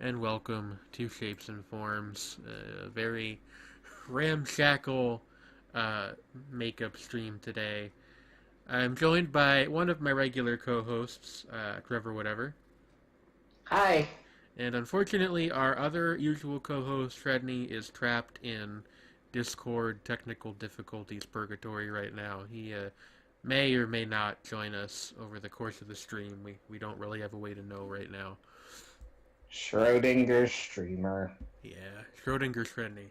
and welcome to Shapes and Forms, a very ramshackle makeup stream today. I'm joined by one of my regular co-hosts, Trevor Whatevr, Hi. and unfortunately our other usual co-host, Sredni, is trapped in Discord technical difficulties purgatory right now. He may or may not join us over the course of the stream. We don't really have a way to know right now. Schrodinger's streamer. Yeah, Schrodinger Sredni.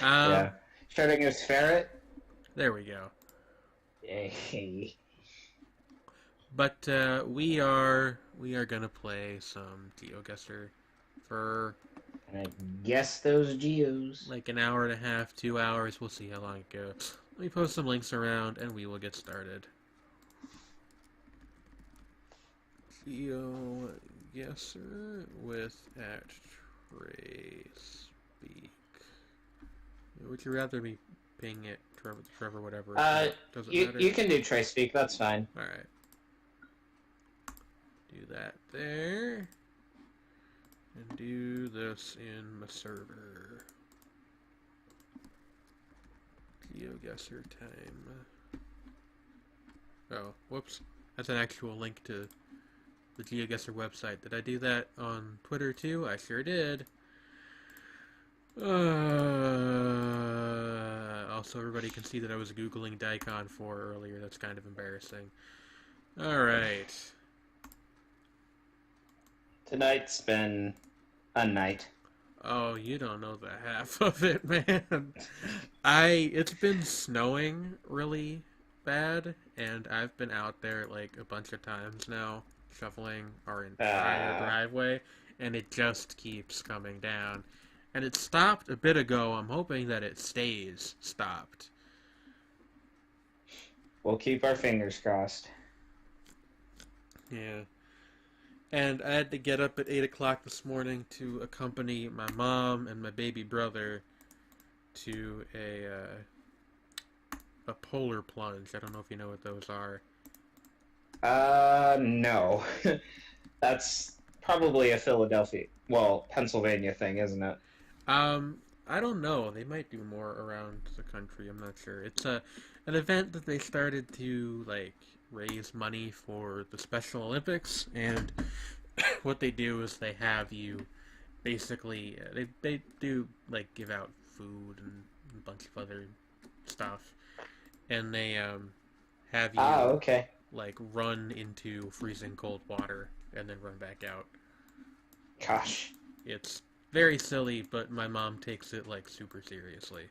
Yeah. Um, Schrodinger's ferret? there we go. Yay. But we are gonna play some GeoGuessr for And I guess those geos. like an hour and a half, 2 hours. We'll see how long it goes. Let me post some links around, and we will get started. GeoGuessr with @Reisz speak. Would you rather me ping it, Trevor, whatever? Doesn't matter. You can do try speak, that's fine. All right. Do that there. And do this in my server. GeoGuessr time. Oh, whoops. That's an actual link to the GeoGuessr website. Did I do that on Twitter too? I sure did. Also, everybody can see that I was Googling Daikon 4 earlier. That's kind of embarrassing. Alright. Tonight's been a night. Oh, you don't know the half of it, man. It's been snowing really bad, and I've been out there like a bunch of times now, shoveling our entire driveway, and it just keeps coming down. And it stopped a bit ago. I'm hoping that it stays stopped. We'll keep our fingers crossed. Yeah. And I had to get up at 8 o'clock this morning to accompany my mom and my baby brother to a polar plunge. I don't know if you know what those are. No. That's probably a Pennsylvania thing, isn't it? I don't know. They might do more around the country. I'm not sure. It's an event that they started to like raise money for the Special Olympics, and what they do is they have you basically they do like give out food and a bunch of other stuff, and they have you Okay. like run into freezing cold water and then run back out. Gosh. It's very silly, but my mom takes it like super seriously.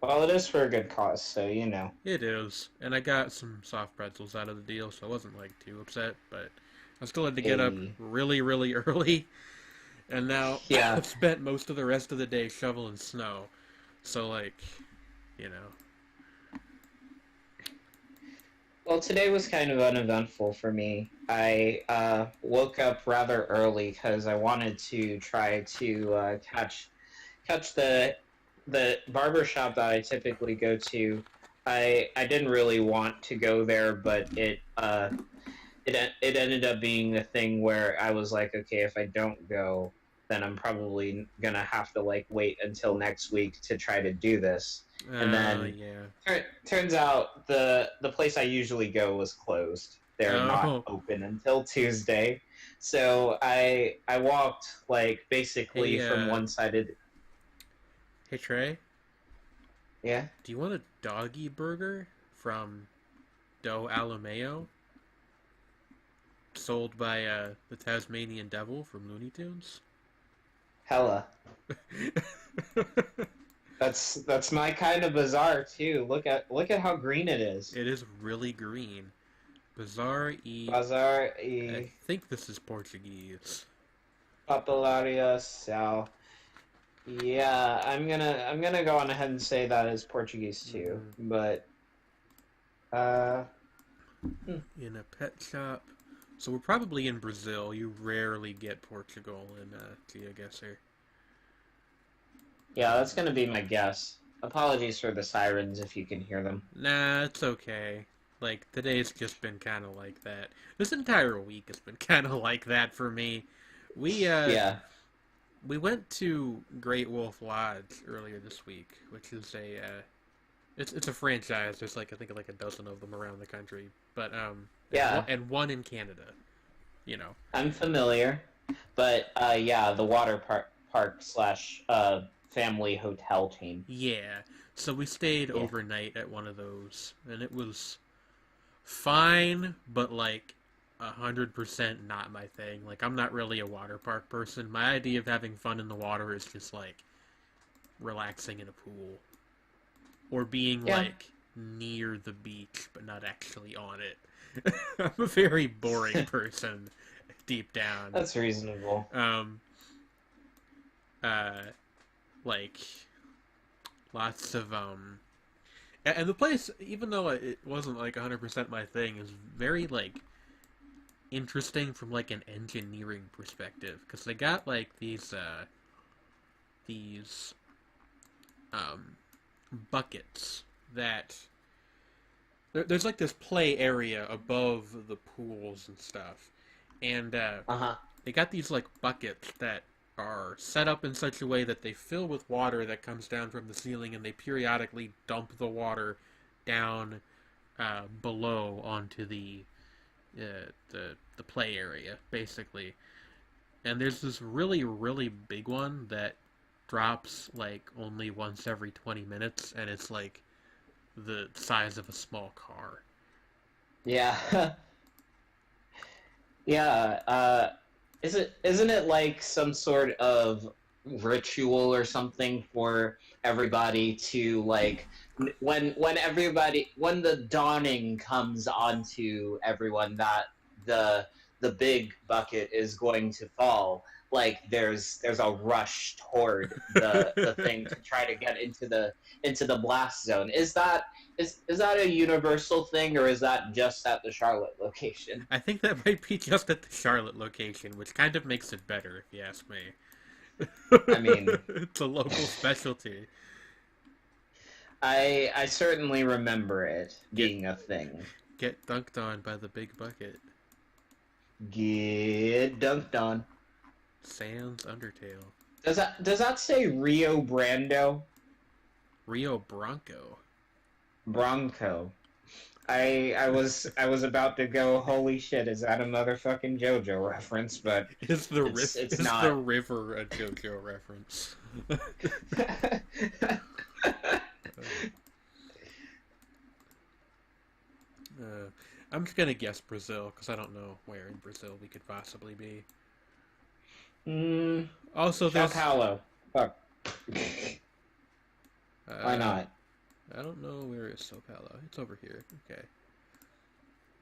Well, it is for a good cause, so you know. It is, and I got some soft pretzels out of the deal, so I wasn't like too upset, but I still had to get up Hey. really, really early, and now Yeah. I've spent most of the rest of the day shoveling snow, so like, you know. Well, today was kind of uneventful for me. I woke up rather early because I wanted to try to catch the barber shop that I typically go to. I didn't really want to go there, but it ended up being a thing where I was like, okay, if I don't go, then I'm probably gonna have to like wait until next week to try to do this. And then Yeah. turns out the place I usually go was closed. They're not Oh. open until Tuesday. So I walked like basically Hey, from one sided. hey Trey, Yeah. do you want a doggy burger from Do Alamayo? Sold by the Tasmanian Devil from Looney Tunes? Hella. That's my kind of bizarre too. Look at how green it is. It is really green. Bizarre E. Bazar I e think this is Portuguese. Papelaria Sal. Yeah, I'm gonna go on ahead and say that is Portuguese too. But uh In a pet shop. So we're probably in Brazil. You rarely get Portugal in GeoGuessr. yeah, that's gonna be my guess. Apologies for the sirens if you can hear them. Nah, it's okay. Like, today's just been kind of like that. This entire week has been kind of like that for me. We, uh, Yeah. we went to Great Wolf Lodge earlier this week, which is it's a franchise. There's like, I think like a dozen of them around the country. But, Yeah. and one in Canada, you know. I'm familiar, but yeah, the water park slash family hotel team. Yeah. So we stayed Yeah. overnight at one of those, and it was fine, but like 100% not my thing. Like, I'm not really a water park person. My idea of having fun in the water is just like relaxing in a pool or being Yeah. like near the beach but not actually on it. I'm a very boring person deep down. That's reasonable. Um uh like lots of and the place, even though it wasn't like 100% my thing, is very like interesting from like an engineering perspective, because they got like these um buckets that there's like this play area above the pools and stuff, and Uh-huh. they got these like buckets that are set up in such a way that they fill with water that comes down from the ceiling, and they periodically dump the water down below onto the play area, basically. And there's this really really big one that drops like only once every 20 minutes, and it's like the size of a small car. Yeah. Yeah, isn't it like some sort of ritual or something for everybody to like when the dawning comes onto everyone that the big bucket is going to fall, like there's a rush toward the thing to try to get into the blast zone. Is that a universal thing, or is that just at the Charlotte location? I think that might be just at the Charlotte location, which kind of makes it better, if you ask me. I mean, It's a local specialty. I certainly remember it Get being a thing. get dunked on by the big bucket. Get dunked on. Sans Undertale. Does that say Rio Brando? Rio Bronco. Bronco. I was about to go, holy shit, is that a motherfucking JoJo reference? But Is the it's is not. the river a JoJo reference? I'm just gonna guess Brazil because I don't know where in Brazil we could possibly be. mm, Also, Sao there's Paulo. Fuck. Why uh, not? I don't know where is Sao Paulo. It's over here. Okay,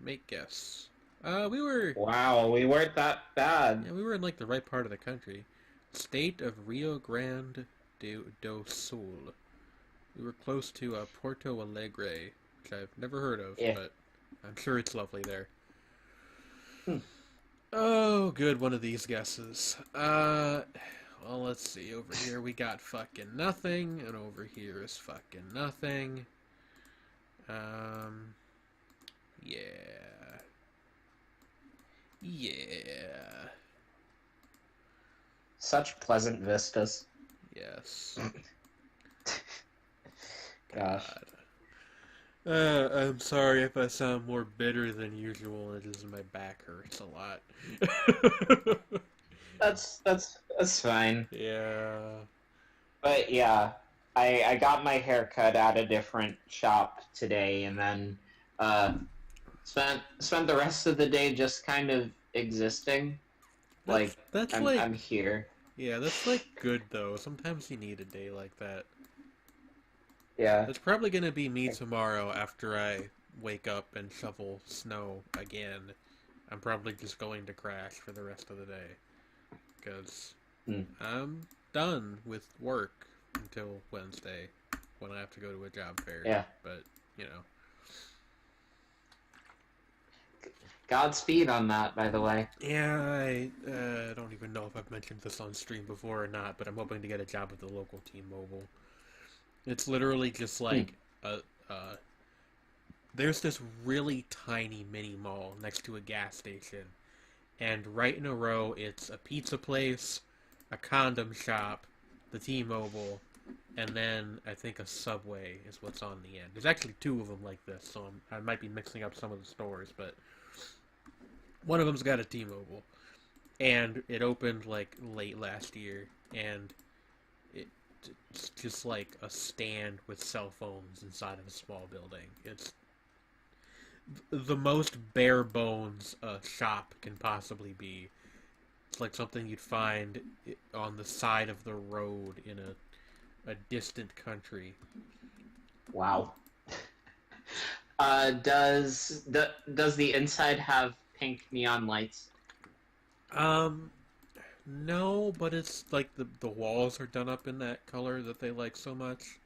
make guess. We were Wow, we weren't that bad. yeah, we were in like the right part of the country. State of Rio Grande do Sul. We were close to Porto Alegre, which I've never heard of, Yeah. but I'm sure it's lovely there. Hmm. Oh, good one of these guesses. Well, let's see. Over here we got fucking nothing, and over here is fucking nothing. Yeah. Yeah. Such pleasant vistas. Yes. Gosh. God. I'm sorry if I sound more bitter than usual. It is my back hurts a lot. That's fine. Yeah. But yeah, I got my hair cut at a different shop today, and then uh, spent the rest of the day just kind of existing. That's Like that's I'm like I'm here. yeah, that's like good though. Sometimes you need a day like that. Yeah. That's probably gonna be me tomorrow after I wake up and shovel snow again. I'm probably just going to crash for the rest of the day because Hmm. I'm done with work until Wednesday when I have to go to a job fair. Yeah. But you know, Godspeed on that, by the way. yeah, I don't even know if I've mentioned this on stream before or not, but I'm hoping to get a job at the local T-Mobile. It's literally just Hmm. like a there's this really tiny mini mall next to a gas station, and right in a row, it's a pizza place, a condom shop, the T-Mobile, and then I think a Subway is what's on the end. There's actually two of them like this, so I might be mixing up some of the stores, but one of them's got a T-Mobile, and it opened like late last year, and it's just like a stand with cell phones inside of a small building. It's the most bare bones a shop can possibly be. It's like something you'd find on the side of the road in a distant country. Wow. Does the inside have pink neon lights? Um, no, but it's like the walls are done up in that color that they like so much.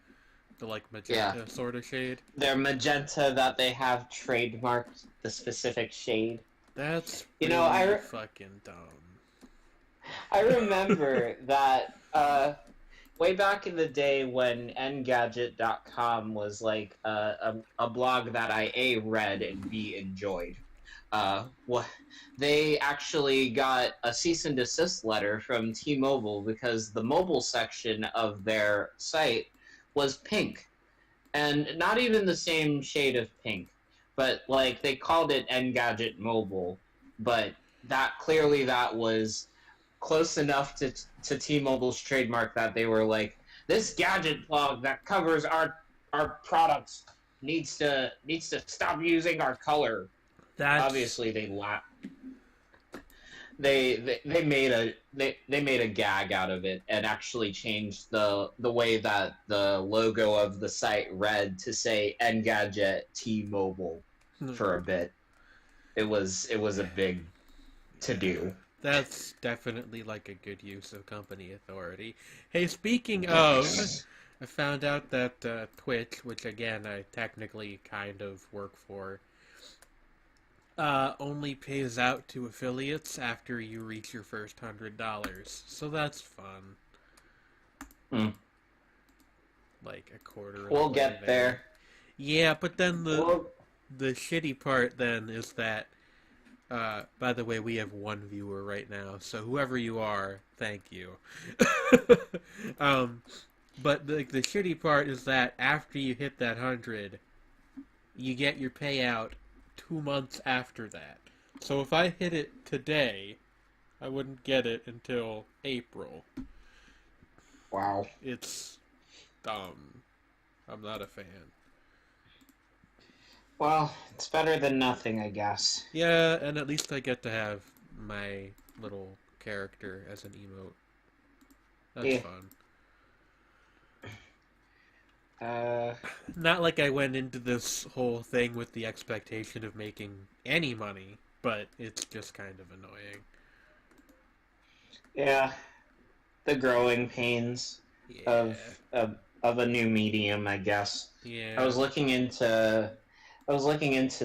The like Yeah. magenta sort of shade. They're magenta that they have trademarked the specific shade. That's You know, really fucking dumb. I remember that way back in the day when Engadget.com was like a blog that I A read and B enjoyed. What they actually got a cease and desist letter from T-Mobile because the mobile section of their site was pink, and not even the same shade of pink, but like they called it Engadget Mobile, but that was close enough to T-Mobile's trademark that they were like, this gadget blog that covers our products needs to stop using our color. That's Obviously, they laughed. They made a gag out of it and actually changed the way that the logo of the site read to say Engadget T-Mobile for a bit. It was a big to do. That's definitely like a good use of company authority. Hey, speaking of, I found out that Twitch, which again I technically kind of work for, only pays out to affiliates after you reach your first $100. So that's fun. Hmm. Like a quarter. We'll get there. Yeah, but then the shitty part then is that. By the way, we have one viewer right now, so whoever you are, thank you. But the shitty part is that after you hit that 100, you get your payout 2 months after that. So if I hit it today, I wouldn't get it until April. Wow. It's dumb. I'm not a fan. Well, it's better than nothing, I guess. Yeah, and at least I get to have my little character as an emote. That's fun. Not like I went into this whole thing with the expectation of making any money, but it's just kind of annoying. Yeah, the growing pains of a new medium, I guess. Yeah. I was looking into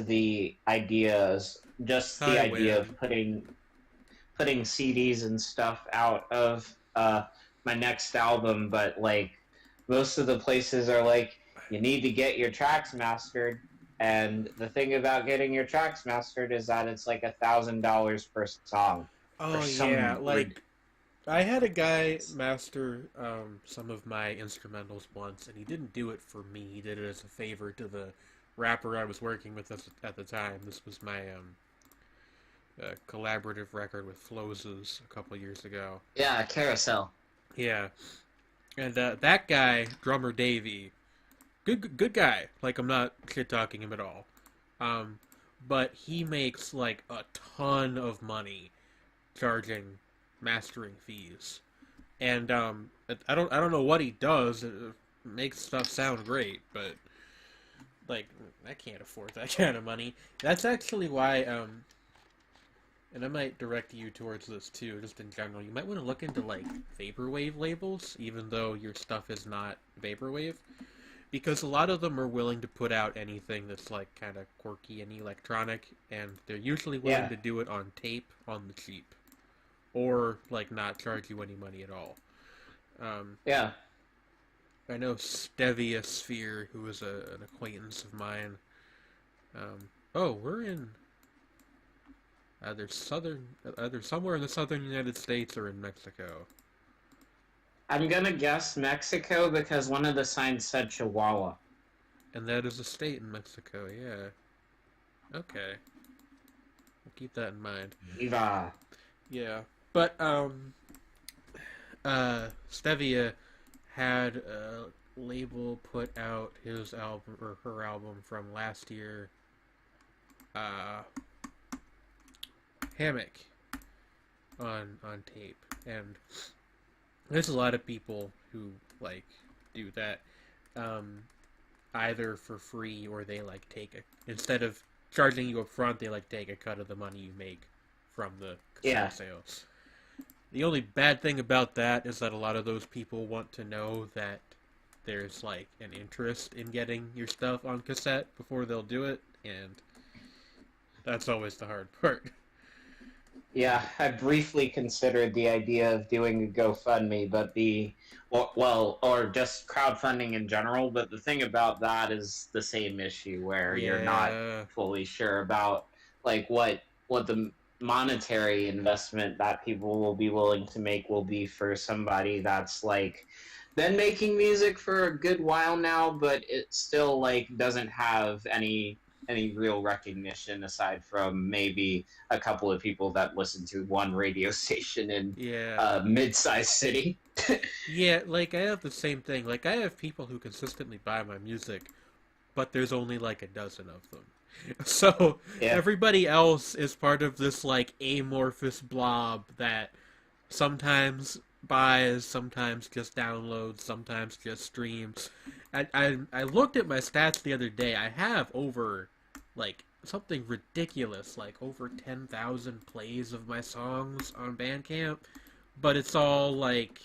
the ideas, just the idea of putting CDs and stuff out of my next album, but like most of the places are like, you need to get your tracks mastered, and the thing about getting your tracks mastered is that it's like $1,000 per song. Oh yeah, like I had a guy master some of my instrumentals once, and he didn't do it for me. He did it as a favor to the rapper I was working with at the time. This was my collaborative record with Flozes a couple years ago. Yeah, Carousel. Yeah, and that guy, drummer Davey, good guy. Like, I'm not shit talking him at all. But he makes like a ton of money charging mastering fees, and I don't know what he does. It makes stuff sound great, but like I can't afford that kind of money. That's actually why and I might direct you towards this too, just in general. You might want to look into like vaporwave labels, even though your stuff is not vaporwave, because a lot of them are willing to put out anything that's like kind of quirky and electronic, and they're usually willing to do it on tape on the cheap, or like not charge you any money at all. Yeah. I know Stevia Sphere, who was an acquaintance of mine, Oh, we're in either somewhere in the southern United States or in Mexico. I'm gonna guess Mexico because one of the signs said Chihuahua. And that is a state in Mexico, yeah. Okay. We'll keep that in mind. Viva. Yeah. But, Stevia had a label put out his album, or her album from last year, uh, Hammock, on tape. And there's a lot of people who, like, do that, um, either for free or they, like, instead of charging you up front, they, like, take a cut of the money you make from the Yeah. cassette sales. The only bad thing about that is that a lot of those people want to know that there's, like, an interest in getting your stuff on cassette before they'll do it, and that's always the hard part. Yeah, I briefly considered the idea of doing a GoFundMe, but or just crowdfunding in general. But the thing about that is the same issue where you're not Yeah. fully sure about like what the monetary investment that people will be willing to make will be for somebody that's like been making music for a good while now, but it still like doesn't have any real recognition aside from maybe a couple of people that listen to one radio station in Yeah. a mid-sized city. Yeah, like, I have the same thing. Like, I have people who consistently buy my music, but there's only, like, a dozen of them. So, Yeah, everybody else is part of this, like, amorphous blob that sometimes buys, sometimes just downloads, sometimes just streams. I looked at my stats the other day. I have over, like, something ridiculous, like over 10,000 plays of my songs on Bandcamp, but it's all, like,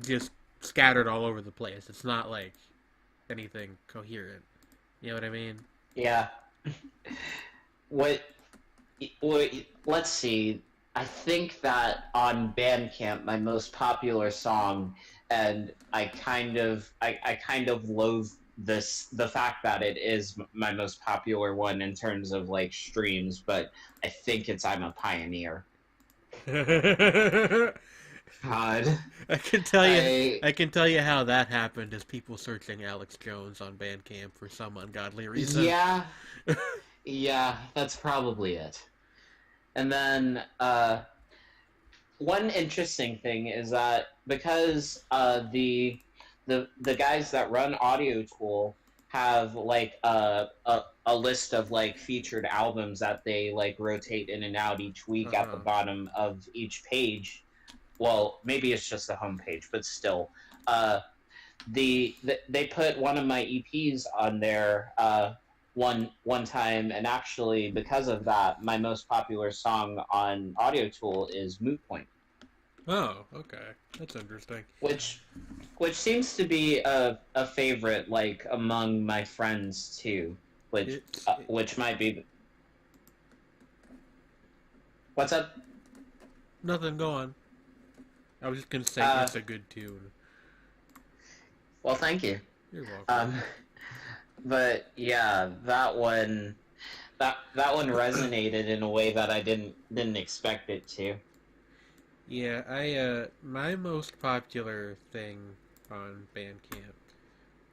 just scattered all over the place. It's not, like, anything coherent. You know what I mean? yeah. What? What? Let's see. I think that on Bandcamp, my most popular song, and I kind of loathe the fact that it is my most popular one in terms of like streams, but I think it's "I'm a Pioneer." I God, can tell you, I I can tell you how that happened. Is people searching Alex Jones on Bandcamp for some ungodly reason. yeah, yeah, that's probably it. And then one interesting thing is that because the guys that run Audio Tool have like a list of like featured albums that they like rotate in and out each week at the Uh-huh. bottom of each page. Well, maybe it's just the homepage, but still, uh, they put one of my EPs on there one time, and actually because of that, my most popular song on Audio Tool is "Moot Point," Oh, okay. That's interesting. which seems to be a favorite like among my friends too, It's which might be what's up. nothing. Go on. I was just gonna say Uh, it's a good tune. well, thank you. You're welcome. Um, but yeah, that one resonated in a way that I didn't expect it to. Yeah, my most popular thing on Bandcamp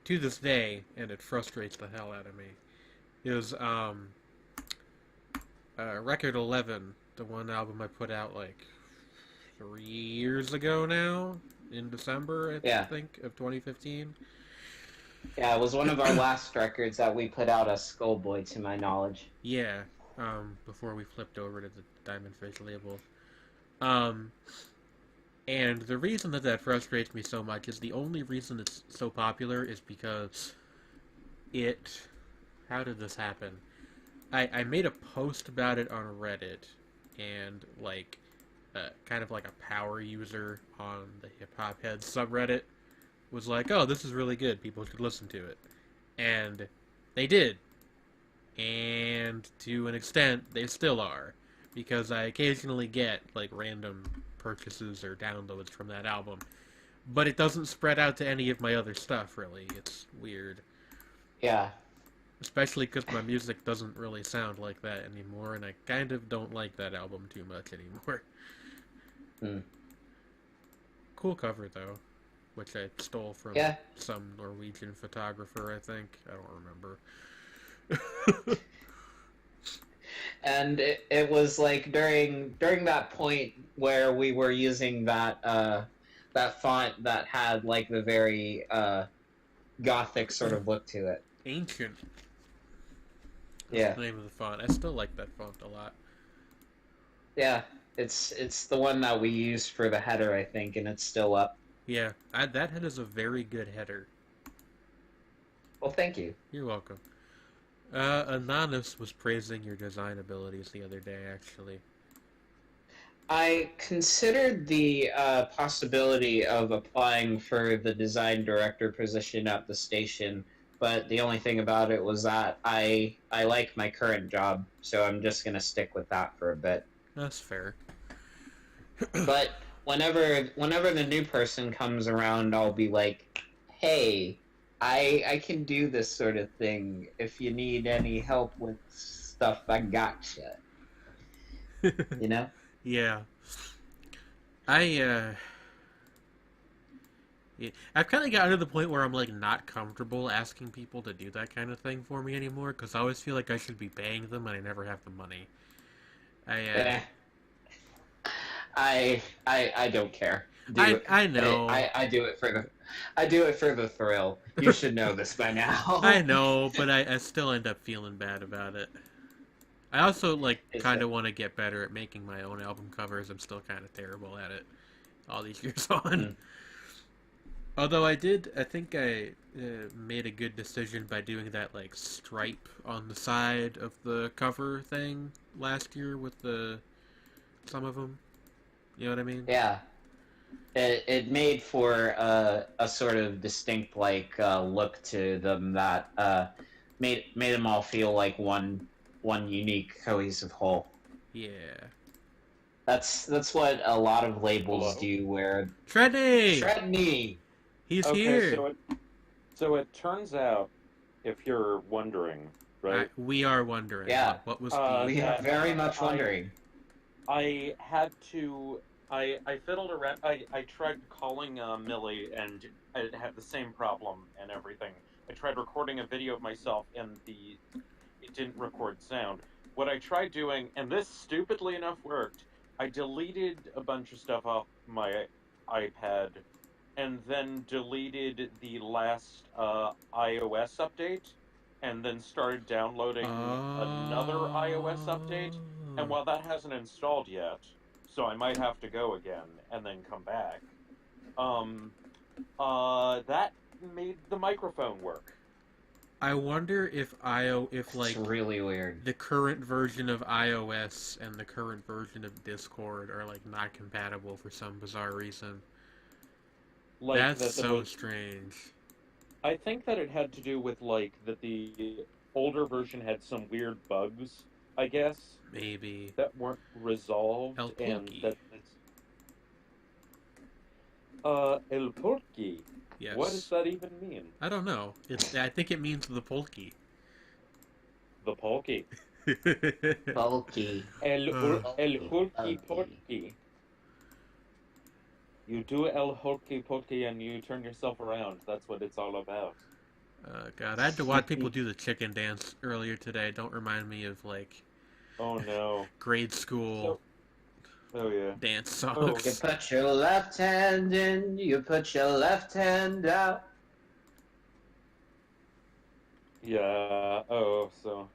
to this day, and it frustrates the hell out of me, is Record 11, the one album I put out like 3 years ago now, in December, I Yeah, think, of 2015. yeah, it was one of our last records that we put out as Skullboy, to my knowledge. Yeah, before we flipped over to the Diamond Fish label. Um, and the reason that frustrates me so much is the only reason it's so popular is because it. How did this happen? I made a post about it on Reddit, and like, kind of like a power user on the Hip Hop Heads subreddit was like, "Oh, this is really good. People should listen to it," and they did, and to an extent, they still are, because I occasionally get like random purchases or downloads from that album, but it doesn't spread out to any of my other stuff. Really, it's weird. Yeah, Especially because my music doesn't really sound like that anymore, and I kind of don't like that album too much anymore. Hmm. Cool cover, though, which I stole from Yeah. some Norwegian photographer, I think. I don't remember. And it was like during that point where we were using that font that had like the very gothic sort of look to it. Ancient. That's Yeah. the name of the font. I still like that font a lot. Yeah. It's the one that we used for the header, I think, and it's still up. Yeah, that head is a very good header. Well, thank you. You're welcome. Anonymous was praising your design abilities the other day, actually. I considered the possibility of applying for the design director position at the station, but the only thing about it was that I like my current job, so I'm just gonna stick with that for a bit. That's fair. But whenever the new person comes around, I'll be like, "Hey, I can do this sort of thing. If you need any help with stuff, I gotcha." You know? Yeah. I, yeah, I've kind of gotten to the point where I'm like not comfortable asking people to do that kind of thing for me anymore because I always feel like I should be paying them and I never have the money. I Eh, I don't care. Do it. I know. I do it for the thrill. You should know this by I now. know, but I still end up feeling bad about it. I also like It's kind of want to get better at making my own album covers. I'm still kind of terrible at it all these years on. mm, Although I think I made a good decision by doing that like stripe on the side of the cover thing last year with the some of them. You know what I mean? yeah. It made for a sort of distinct like look to them that made them all feel like one unique cohesive whole. Yeah. That's what a lot of labels Hello? do. Where Sredni! Sredni, He's Okay, here! so it turns out, if you're wondering, right? We are wondering. Yeah. What was we are That very much wondering. I had to. I fiddled around. I tried calling Millie, and it had the same problem and everything. I tried recording a video of myself, and it didn't record sound. What I tried doing, and this stupidly enough worked, I deleted a bunch of stuff off my iPad, and then deleted the last iOS update, and then started downloading another iOS update. And while that hasn't installed yet, so I might have to go again and then come back. Um, that made the microphone work. I wonder if if like It's really weird. the current version of iOS and the current version of Discord are like not compatible for some bizarre reason. Like That's that so strange. I think that it had to do with like that the older version had some weird bugs, I guess, Maybe. that weren't resolved, El and Pulky. that it's El Porky. Yes. What does that even mean? I don't know. I think it means the Polky. The Polky. Bulky. El Bulky. Hulky Porky. You do El Hulky Porky and you turn yourself around. That's what it's all about. God, I had to watch people do the chicken dance earlier today. Don't remind me of like Oh no. grade school Oh yeah. dance Oh. You songs. put your left hand in, you put your left hand out. Yeah. Oh, so.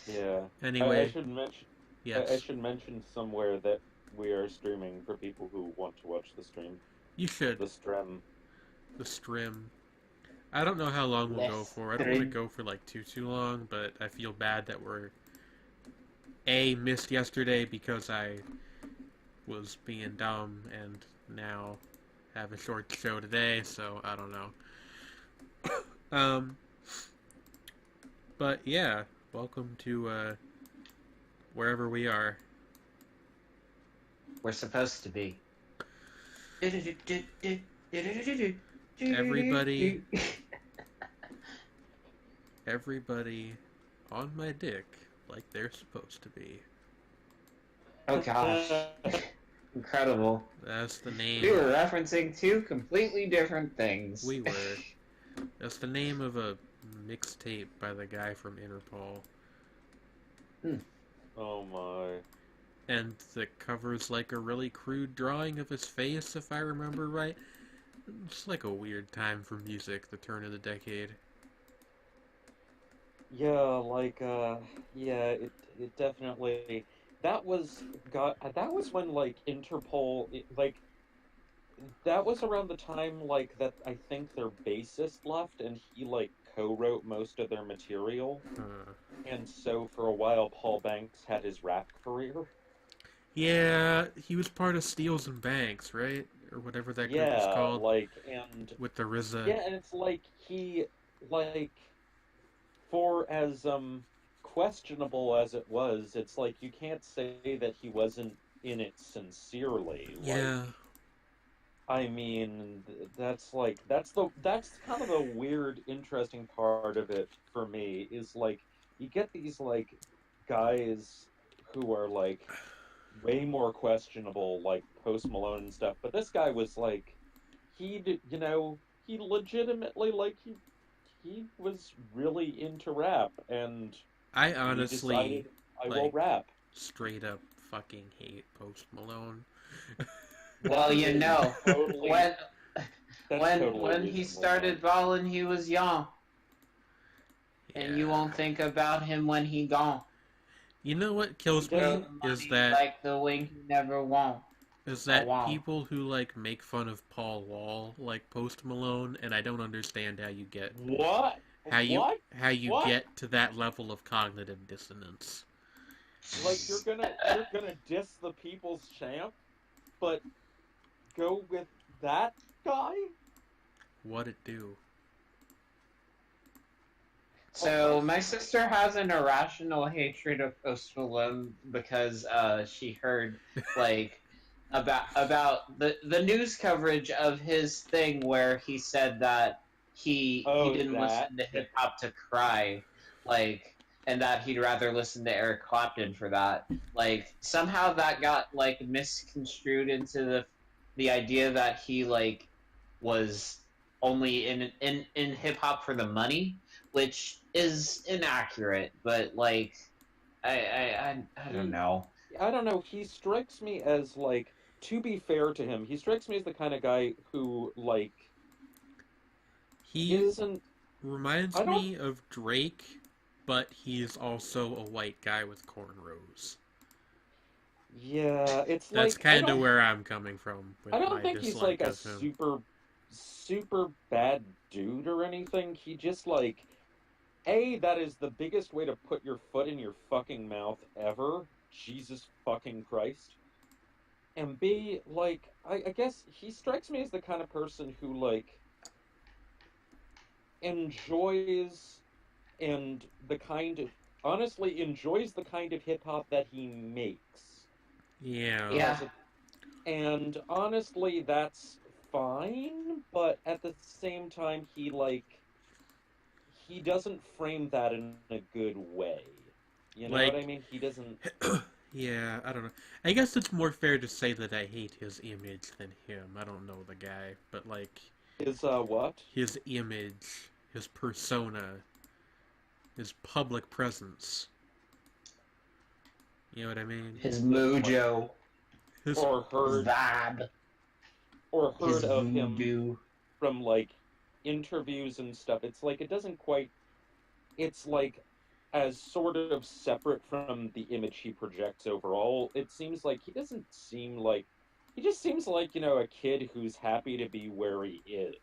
Yeah. I Anyway, should mention. I yes, should mention somewhere that we are streaming for people who want to watch the stream. you should. The stream. The strim. I don't know how long we'll go Yes, for. I don't want to strim. go for like too long, but I feel bad that we're missed yesterday because I was being dumb and now have a short show today, so I don't know. But yeah, welcome to wherever we are. We're supposed to be. Everybody everybody on my dick like they're supposed to be. Oh gosh. Incredible. That's the We name. were referencing two completely different things. We were. That's the name of a mixtape by the guy from Interpol. Oh my. And the cover's like a really crude drawing of his face, if I remember right. It's like a weird time for music, the turn of the decade. Yeah, like yeah, it definitely that was when like Interpol like that was around the time like that I think their bassist left and he like co-wrote most of their material. Uh, And so for a while Paul Banks had his rap career. yeah, he was part of Steels and Banks, right? Or whatever that group is Yeah, called. like and With the RZA. yeah, and it's like he like for as questionable as it was, it's like you can't say that he wasn't in it sincerely. Like Yeah. I mean, that's like that's kind of the weird, interesting part of it for me is like you get these like guys who are like way more questionable, like Post Malone and stuff, but this guy was like he did, you know, he legitimately like he was really into rap and I he honestly, decided I will like, rap. straight up fucking hate Post Malone. Well, That you is know, totally when that's when totally when he reasonable, started balling, he was young, and you Yeah. won't think about him when he gone. You know what He kills Throw me the doesn't. money like the wing he never won. is I that won't. people who like make fun of Paul Wall like Post Malone, and I don't understand how you get What? how you What? how you What? get to that level of cognitive dissonance. Like you're gonna diss the people's champ, but go with that guy? What it do? Oh my! So my sister has an irrational hatred of Post Malone because she heard like about the news coverage of his thing where he said that he Oh, didn't that. listen to hip hop to cry, like, and that he'd rather listen to Eric Clapton for that. Like somehow that got like misconstrued into the idea that he like was only in hip hop for the money, which is inaccurate. But like, I don't He, know. I don't know. He strikes me as like. To be fair to him, he strikes me as the kind of guy who like He isn't. reminds I don't. me of Drake, but he's also a white guy with cornrows. Yeah, it's That's like I kind of don't. where I'm coming from I with don't my think he's like dislike a of him. super bad dude or anything. He just like A, that is the biggest way to put your foot in your fucking mouth ever. Jesus fucking Christ. And B, like, I guess he strikes me as the kind of person who, like, enjoys and the kind of, honestly, enjoys the kind of hip hop that he makes. Yeah. Yeah, As a, and honestly, that's fine, but at the same time, he doesn't frame that in a good way. You know what I Like, mean? He doesn't. yeah, I don't know. I guess it's more fair to say that I hate his image than him. I don't know the guy, but like Is what? his image, his persona, his public presence. You know what I mean? his Like, mojo, His or his heard vibe, or his heard of him voodoo. from like interviews and stuff. It's like it doesn't quite. It's like as sort of separate from the image he projects overall. It seems like he doesn't seem like he just seems like a kid who's happy to be where he is,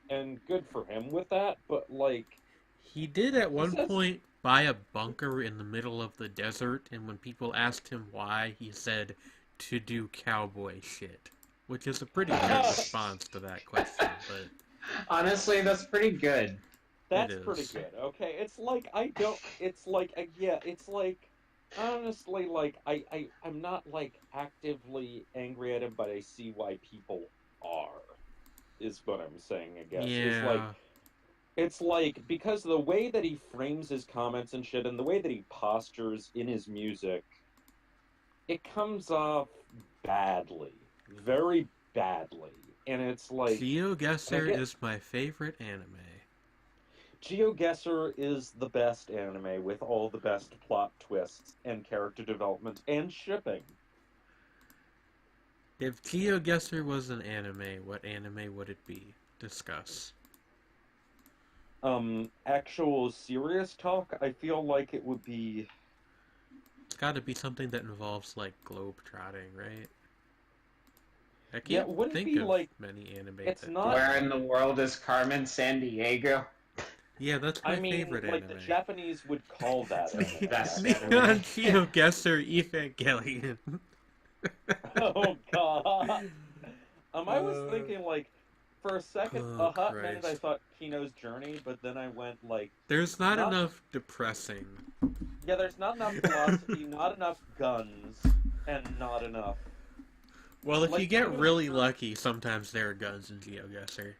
and good for him with that. But like he did at he one says, point buy a bunker in the middle of the desert, and when people asked him why, he said to do cowboy shit, which is a pretty good response to that question, but Honestly, that's pretty good. it that's pretty is. good. Okay, it's like I don't. It's like yeah. It's like honestly, like I'm not like actively angry at him, but I see why people are. Is what I'm saying. I guess is like Yeah. It's like because of the way that he frames his comments and shit, and the way that he postures in his music, it comes off badly, very badly. And it's like, and GeoGuessr again, is my favorite anime. GeoGuessr is the best anime with all the best plot twists and character development and shipping. If GeoGuessr was an anime, what anime would it be? Discuss. Actual serious talk, I feel like it would be. It's got to be something that involves like globe trotting, right? I Yeah, can't it wouldn't think be of like. many anime It's that do not. Where in that. the world is Carmen San Diego? Yeah, that's I my mean, favorite like the anime. Japanese would call that It's the anime, best actually. anime. Neon GeoGuessr Evangelion. Oh God. I was uh, thinking like, for a second, oh a hot minute, I Christ. thought Kino's Journey, but then I went like, There's not not. enough depressing. Yeah, there's not enough philosophy, not enough guns, and not enough. Well, if you Like get Kino's really Journey, lucky, sometimes there are guns in GeoGuessr.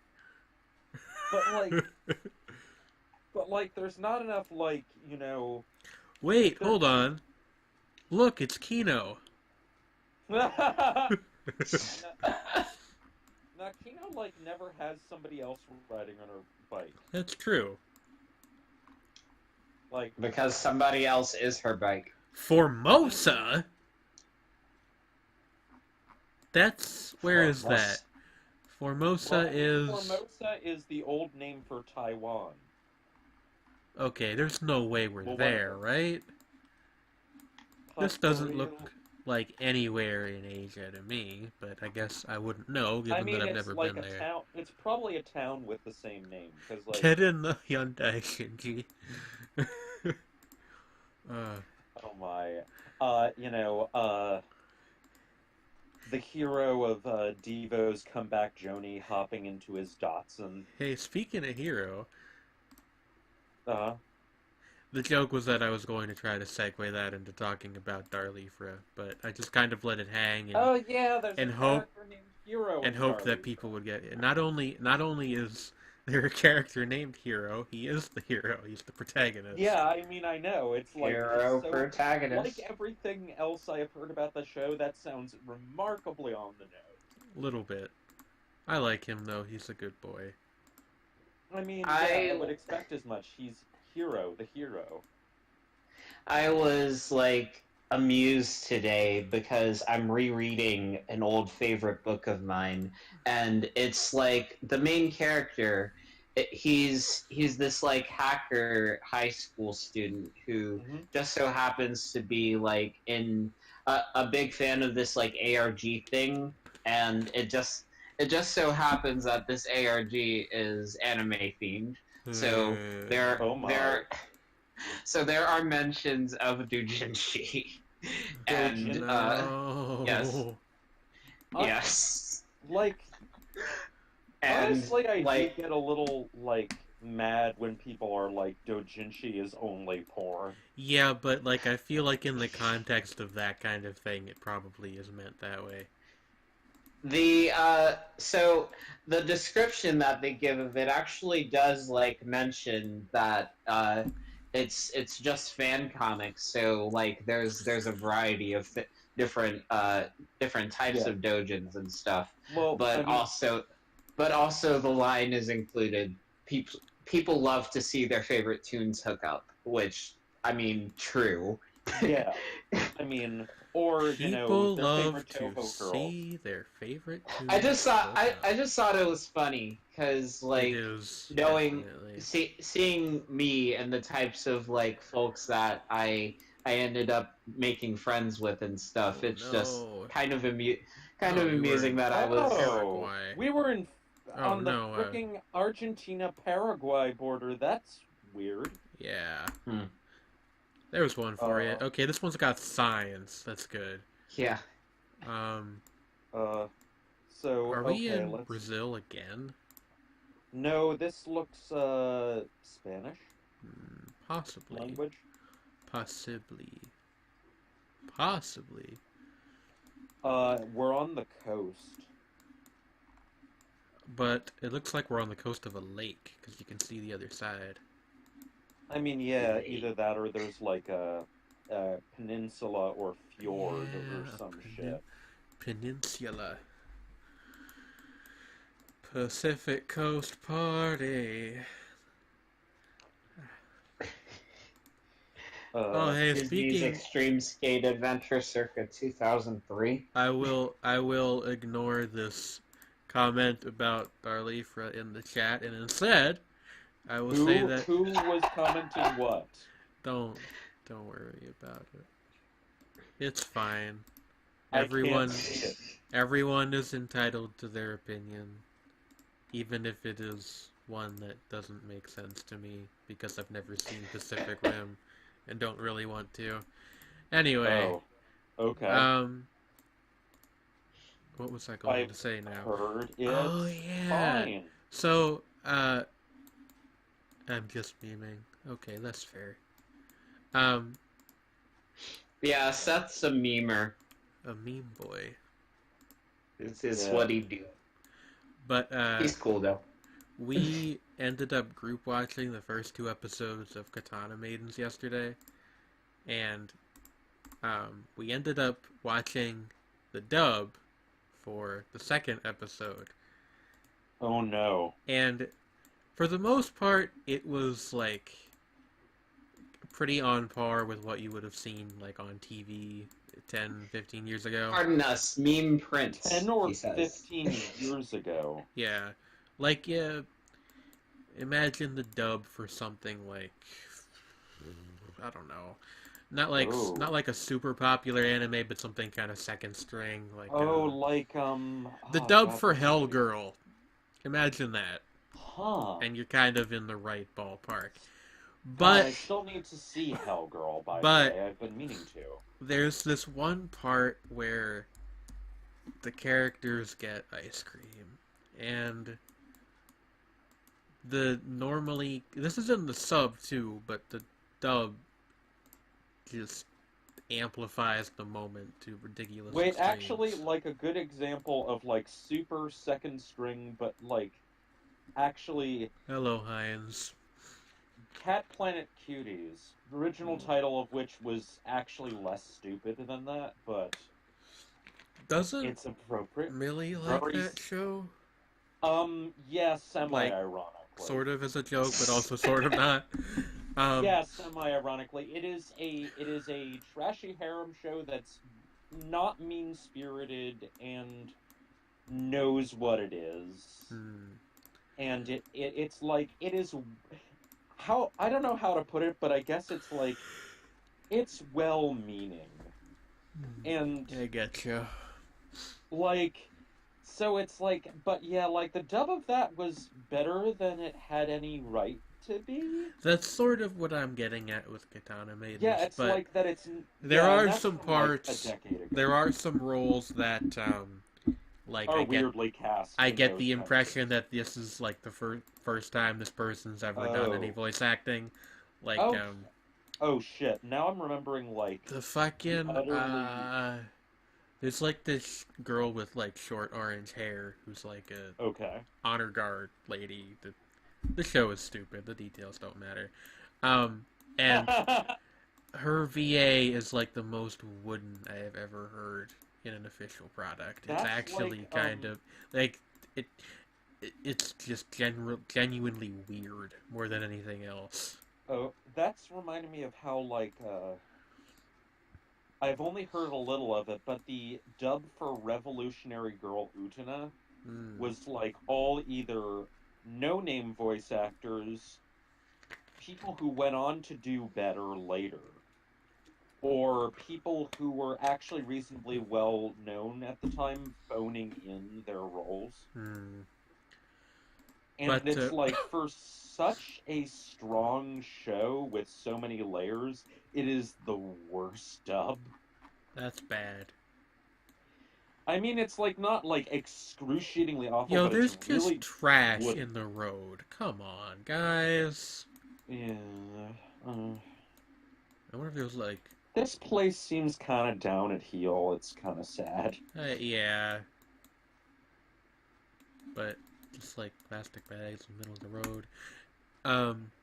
but like, there's not enough Wait, there. hold on. Look, it's Kino. Now, Kino never has somebody else riding on her bike. That's true. Like, Because somebody else is her bike. Formosa? That's... Where is that? Formos- Formosa well, I think is... Formosa is the old name for Taiwan. Okay, there's no way we're Well, there, whatever. right? This doesn't Korean. look like anywhere in Asia to me, but I guess I wouldn't know, I given that mean, I've it's never like been a there. town. It's probably a town with the same name, because Get in the Hyundai, Shinji. uh, oh my, you know, the hero of Devo's comeback, Joni, hopping into his Datsun. hey, speaking of hero, Uh, the joke was that I was going to try to segue that into talking about Darlifra, but I just kind of let it hang oh yeah, there's a and hope character named Hero and in hoped that Darley. people would get it. Not only is there a character named Hero, he is the hero. He's the protagonist. Yeah, I mean, I know. It's Hero so protagonist. like everything else I have heard about the show, that sounds remarkably on the nose. A little bit. I like him though. He's a good boy. I mean, yeah, I would expect as much. He's Hero, the hero. I was amused today because I'm rereading an old favorite book of mine, and it's like the main character. He's this hacker high school student who Hmm. just so happens to be in a big fan of this ARG thing, and it just so happens that this ARG is anime themed. So there Oh my. there so there are mentions of doujinshi, and no. yes, Uh, yes, like, and honestly, I do get a little, mad when people are like, Dojinshi is only porn. Yeah, but I feel like in the context of that kind of thing, it probably is meant that way. So the description that they give of it actually does mention that it's just fan comics, so there's a variety of different types Yeah. of dojins and stuff, Well, but I mean, also the line is included. People love to see their favorite tunes hook up, which I mean, true. yeah. I mean, or, People their love favorite to Toho girls. see their favorite I tunes just thought hook I up. just thought it was funny because It is knowing definitely. seeing me and the types of folks that I ended up making friends with and stuff. Oh It's just no! kind Oh, of you were amusing in that I was. Oh, Paraguay. we were Oh on the no! fricking Argentina-Paraguay border. That's weird. Yeah. Hmm. There was one for you. Uh, Okay, this one's got science. That's good. Yeah, Um, so, are we okay, in let's... Brazil again? No, this looks, Spanish Possibly. language. Possibly. Possibly. We're on the coast. but it looks like we're on the coast of a lake because you can see the other side. I mean, yeah, either that or there's like a peninsula or fjord or Yeah, some shit. peninsula. Pacific Coast Party. Oh, hey, Disney's speaking, Extreme Skate Adventure circa 2003. I will ignore this comment about Darlifra in the chat, and instead, I will say that Who was commenting what? don't don't worry about it. It's fine. I can't Everyone see it. everyone is entitled to their opinion, even if it is one that doesn't make sense to me because I've never seen Pacific Rim and don't really want to. Anyway, Oh, okay. um what was I going I've to say now? heard Oh it's yeah. fine. So, I'm just memeing. Okay, that's fair. Um, Yeah, Seth's a memer. a meme boy. It's Yeah. what he do. But He's cool though. we ended up group watching the first 2 episodes of Katana Maidens yesterday, and we ended up watching the dub for the second episode. Oh no. And for the most part, it was like pretty on par with what you would have seen like on TV 10, 15 years ago. Pardon us, meme prince. 10 or he says. 15 years ago. Yeah. Like, yeah, imagine the dub for something like, I don't know. Ooh. Not like a super popular anime, but something kind of second string, like Oh, like the oh, dub God, for what's the name? Hellgirl. Imagine that, Huh. and you're kind of in the right ballpark. God, But I still need to see Hellgirl, by But- the way. I've been meaning to. there's this one part where the characters get ice cream, and this is in the sub too, but the dub just amplifies the moment to ridiculous Wait, extremes. actually, like a good example of like super second string, but like actually Hello, Heinz. Cat Planet Cuties, the original title of which was actually less stupid than that, but Doesn't it's appropriate. Millie like Very that show? Yeah, semi-ironically. Sort of as a joke, but also sort of not. Yeah, semi-ironically, it is a trashy harem show that's not mean-spirited and knows what it is, and it's like it is how I don't know how to put it, but I guess it's like it's well-meaning, and I getcha. like so it's like, but yeah, like the dub of that was better than it had any right to be. That's sort of what I'm getting at with Katana Maidens. Yeah, it's but like that. there yeah, are and that's some from, like, parts. a decade ago. There are some roles that like Are weirdly cast. I in get those the kinds of impression things. that this is like the first time this person's ever done any Oh. voice acting. Like Oh. Oh shit! Now I'm remembering like the fucking utterly- there's like this girl with like short orange hair who's like a okay. honor guard lady. The show is stupid. The details don't matter. And her VA is like the most wooden I have ever heard in an official product. That's it's actually like, kind of like it's just genuinely weird more than anything else. Oh, that's reminding me of how like I've only heard a little of it, but the dub for Revolutionary Girl Utena was like all either no-name voice actors, people who went on to do better later, or people who were actually reasonably well known at the time phoning in their roles. And But, it's like, for such a strong show with so many layers, it is the worst dub. That's bad. I mean, it's like not like excruciatingly awful, Yo, but there's it's just really trash wood. in the road. Come on, guys. Yeah. I wonder if there's like This place seems kind of down at heel. It's kind of sad. yeah. But just like plastic bags in the middle of the road.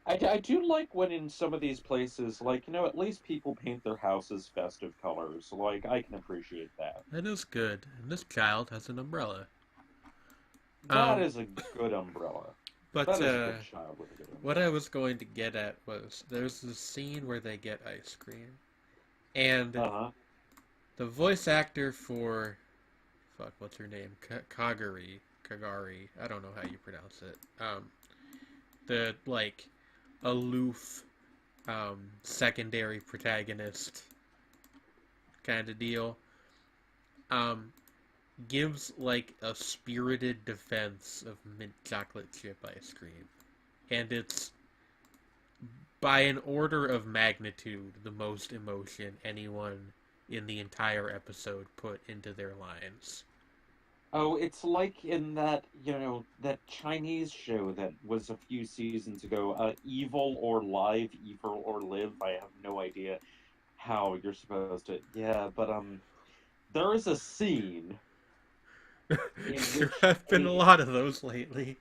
I do like when in some of these places, like, at least people paint their houses festive colors. Like, I can appreciate that. That is good. And this child has an umbrella. That is a good umbrella. But That is a good child with a good umbrella. what I was going to get at was there's this scene where they get ice cream, and the voice actor for what's her name? Kagari. I don't know how you pronounce it. The like aloof secondary protagonist kind of deal. Gives like a spirited defense of mint chocolate chip ice cream, and it's by an order of magnitude the most emotion anyone in the entire episode put into their lines. Oh, it's like in that, that Chinese show that was a few seasons ago, Evil or Live, Evil or Live. I have no idea how you're supposed to. Yeah, but there is a scene There have been a lot of those lately.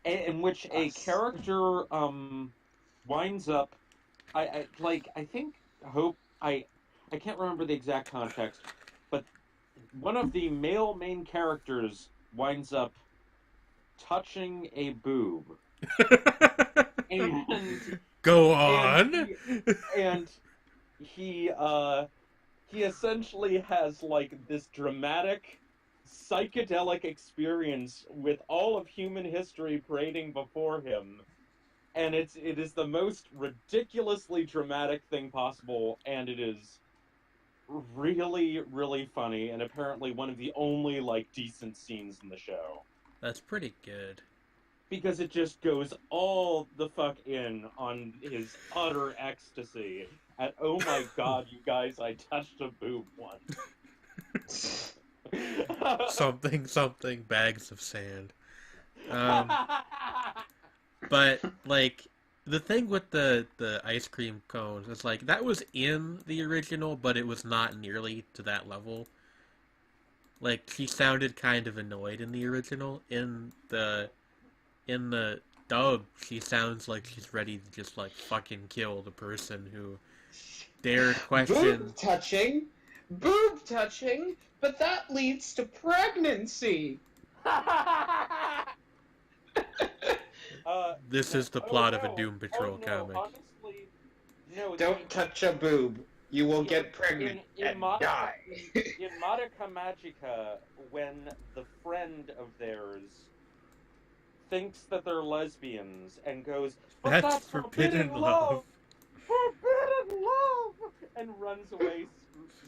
In which a character winds up. I think Hope. I can't remember the exact context, but one of the male main characters winds up touching a boob. And go on. And he essentially has like this dramatic psychedelic experience with all of human history parading before him, and it is the most ridiculously dramatic thing possible, and it is really, really funny, and apparently one of the only like decent scenes in the show. That's pretty good. Because it just goes all the fuck in on his utter ecstasy at, oh my god, you guys, I touched a boob once. something bags of sand. But like the thing with the ice cream cones is like that was in the original, but it was not nearly to that level. Like she sounded kind of annoyed in the original. In the dub, she sounds like she's ready to just like fucking kill the person who dared question. Boob touching, but that leads to pregnancy. This is the plot of a Doom Patrol comic. Honestly, no. Don't touch a boob. You will get pregnant and die. In Madoka Magica, when the friend of theirs thinks that they're lesbians and goes, but that's forbidden love! Forbidden love! And runs away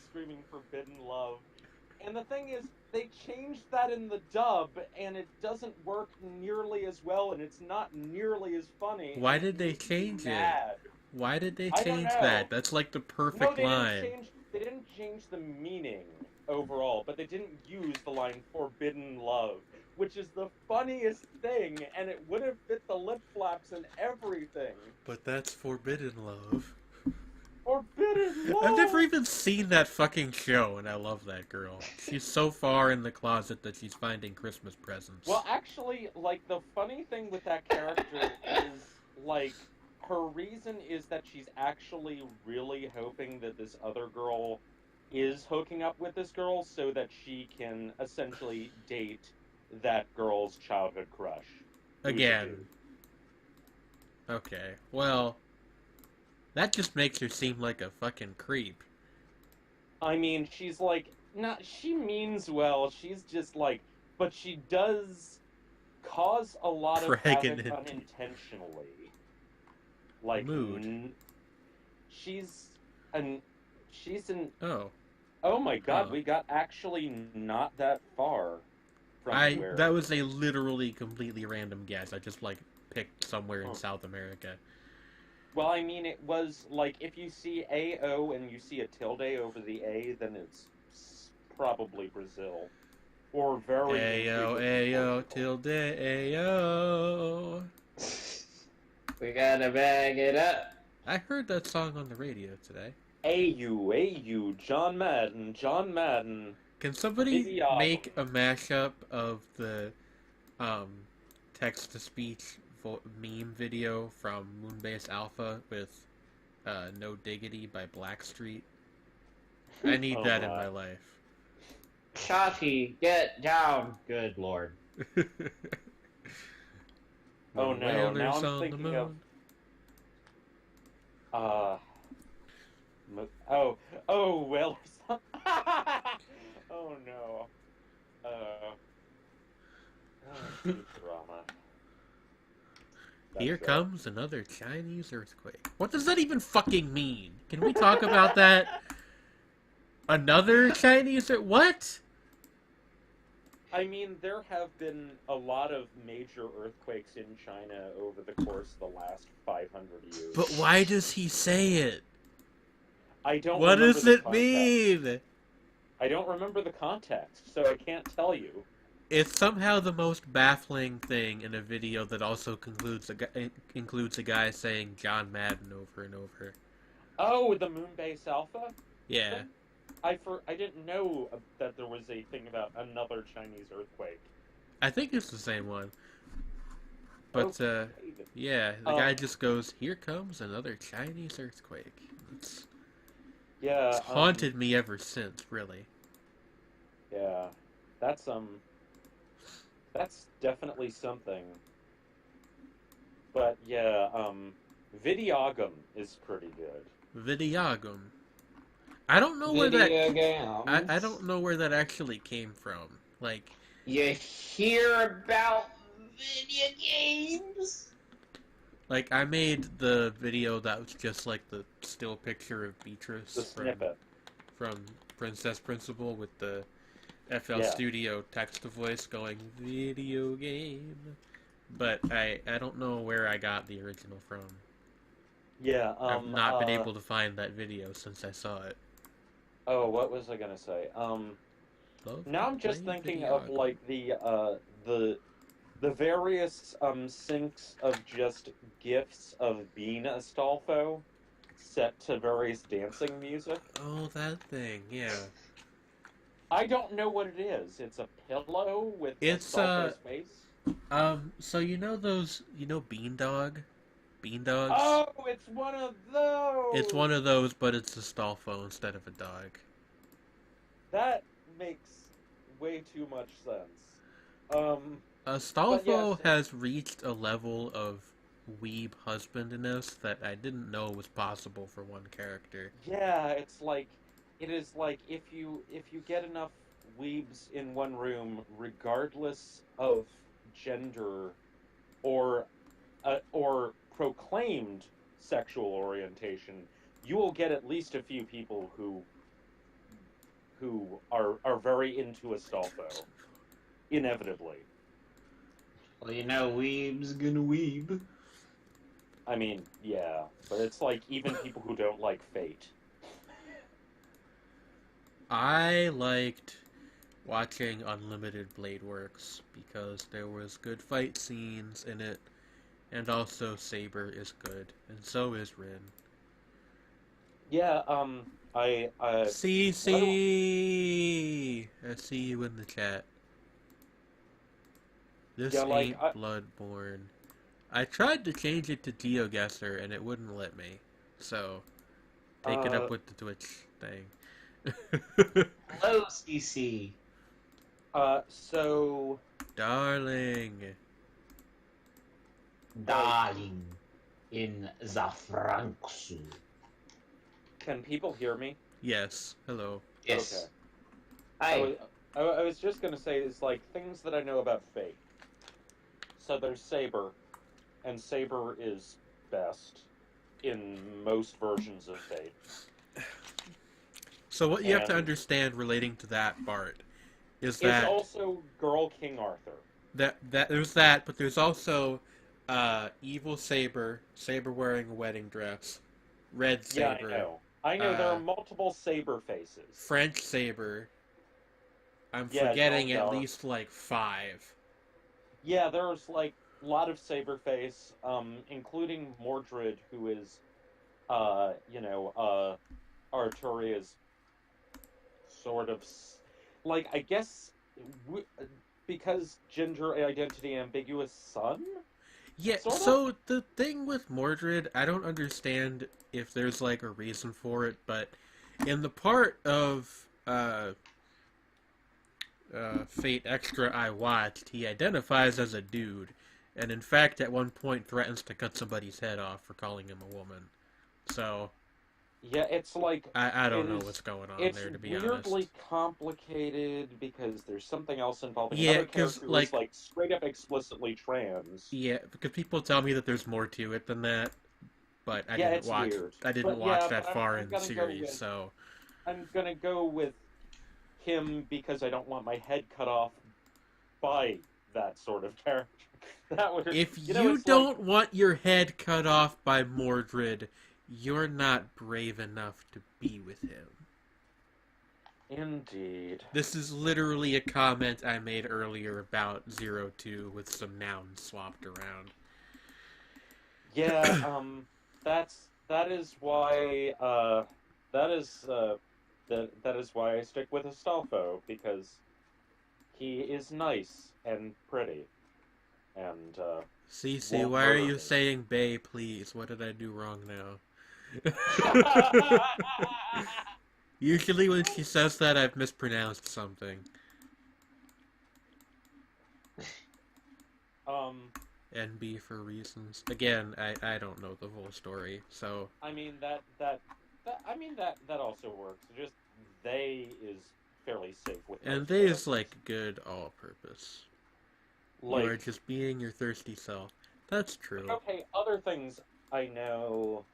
screaming forbidden love. And the thing is, they changed that in the dub, and it doesn't work nearly as well, and it's not nearly as funny. Why did they change it? Why did they change that? That's like the perfect line. They didn't change the meaning overall, but they didn't use the line forbidden love, which is the funniest thing, and it would have fit the lip flaps and everything. But that's forbidden love. Forbidden love! I've never even seen that fucking show, and I love that girl. She's so far in the closet that she's finding Christmas presents. Well, actually, like, the funny thing with that character is, like, her reason is that she's actually really hoping that this other girl is hooking up with this girl so that she can essentially date that girl's childhood crush. Again. Okay, well, that just makes her seem like a fucking creep. I mean, she's like, she means well, she's just like, but she does cause a lot of havoc unintentionally. Like, mood. She's an. Oh my god, we got actually not that far from where. That was a literally completely random guess. I just, like, picked somewhere in South America. Well, I mean, it was, like, if you see A-O and you see a tilde over the A, then it's probably Brazil. Or very... A-O, A-O, tilde, A-O. We gotta bag it up. I heard that song on the radio today. A-U, John Madden, John Madden. Can somebody make a mashup of the text-to-speech meme video from Moonbase Alpha with No Diggity by Blackstreet. I need Oh that in my. my life. Shotty, get down. Good lord. Oh When no, now whalers I'm on the thinking of moon. uh well oh no. Uh Futurama. That Here show. comes another Chinese earthquake. What does that even fucking mean? Can we talk about that? Another Chinese what? I mean, there have been a lot of major earthquakes in China over the course of the last 500 years. But why does he say it? I don't What remember does the it context. mean? I don't remember the context, so I can't tell you. It's somehow the most baffling thing in a video that also includes a guy saying John Madden over and over. Oh, the Moonbase Alpha Yeah, thing? I didn't know that there was a thing about another Chinese earthquake. I think it's the same one. But Okay. yeah, the guy Um, just goes, "Here comes another Chinese earthquake." It's yeah, haunted me ever since, really. yeah. That's that's definitely something. But yeah, Videogum is pretty good. Videogum. I don't know where that. Video I games. don't know where that actually came from. Like, You hear about video games? I made the video that was just like the still picture of Beatrice The snippet. from Princess Principal with the FL Yeah. Studio text to voice going video game. But I don't know where I got the original from. Yeah, I've not been able to find that video since I saw it. oh, what was I gonna say? Love Now to I'm just play thinking of Videogum. like the various syncs of just gifs of being Astolfo set to various dancing music. Oh, that thing, yeah. I don't know what it is. It's a pillow with It's Astolfo's face. so you know those Bean Dogs? Oh, it's one of It's those. one of those, but it's a Stolfo instead of a dog. That makes way too much sense. Um, but yes, Astolfo has reached a level of weeb husbandiness that I didn't know was possible for one character. yeah, it's like it is like if you get enough weebs in one room, regardless of gender or proclaimed sexual orientation, you will get at least a few people who are very into Astolfo, inevitably. Well, you know, weeb's gonna weeb. I mean, yeah, but it's like even people who don't like Fate. I liked watching Unlimited Blade Works because there was good fight scenes in it, and also Saber is good, and so is Rin. Yeah, what do CC! I see you in the chat. yeah, This like ain't Bloodborne. I tried to change it to GeoGuessr and it wouldn't let me. So, take it uh up with the Twitch thing. Hello, CC. so Darling. like Darling in the Franksu. can people hear me? Yes. Hello. Okay. Yes. I Hi. was I was just gonna say is like things that I know about Fate. So there's Saber, and Saber is best in most versions of Fate. So what you have to And understand relating to that part is is that also Girl King Arthur. there's that, but there's also Evil Saber, Saber wearing a wedding dress, Red Yeah, I Saber, know. I know there uh, are multiple Saber faces. French Saber. I'm Yeah, Jean forgetting at d'Arc. least like five. Yeah, there's like a lot of Saber face, including Mordred, who is, Arturia's sort of, like, I guess, because gender identity ambiguous son? Yeah, Sort of? so the thing with Mordred, I don't understand if there's like a reason for it, but in the part of Fate Extra I watched, he identifies as a dude, and in fact at one point threatens to cut somebody's head off for calling him a woman. So Yeah, it's like I it don't know is. what's going on It's there, to be honest. weirdly complicated because there's something else involving Yeah, another because character who is like like straight up explicitly trans. yeah, because people tell me that there's more to it than that, but Yeah, it's weird. I didn't But watch yeah, that but far I'm in the gonna go series, with so I'm gonna go with him because I don't want my head cut off by that sort of character. That would, if you know, you it's like don't want your head cut off by Mordred, you're not brave enough to be with him. indeed. This is literally a comment I made earlier about 02 with some nouns swapped around. Yeah, that is why that is that is why I stick with Astolfo because he is nice and pretty and Cece, won't why are murder you me. saying "bae"? Please, what did I do wrong now? Usually, when she says that, I've mispronounced something. um, NB for reasons. Again, I don't know the whole story, so. I mean I mean that also works. Just they is fairly safe with And most they is characters. like good all purpose. You are Like just being your thirsty self. That's true. okay, other things I know.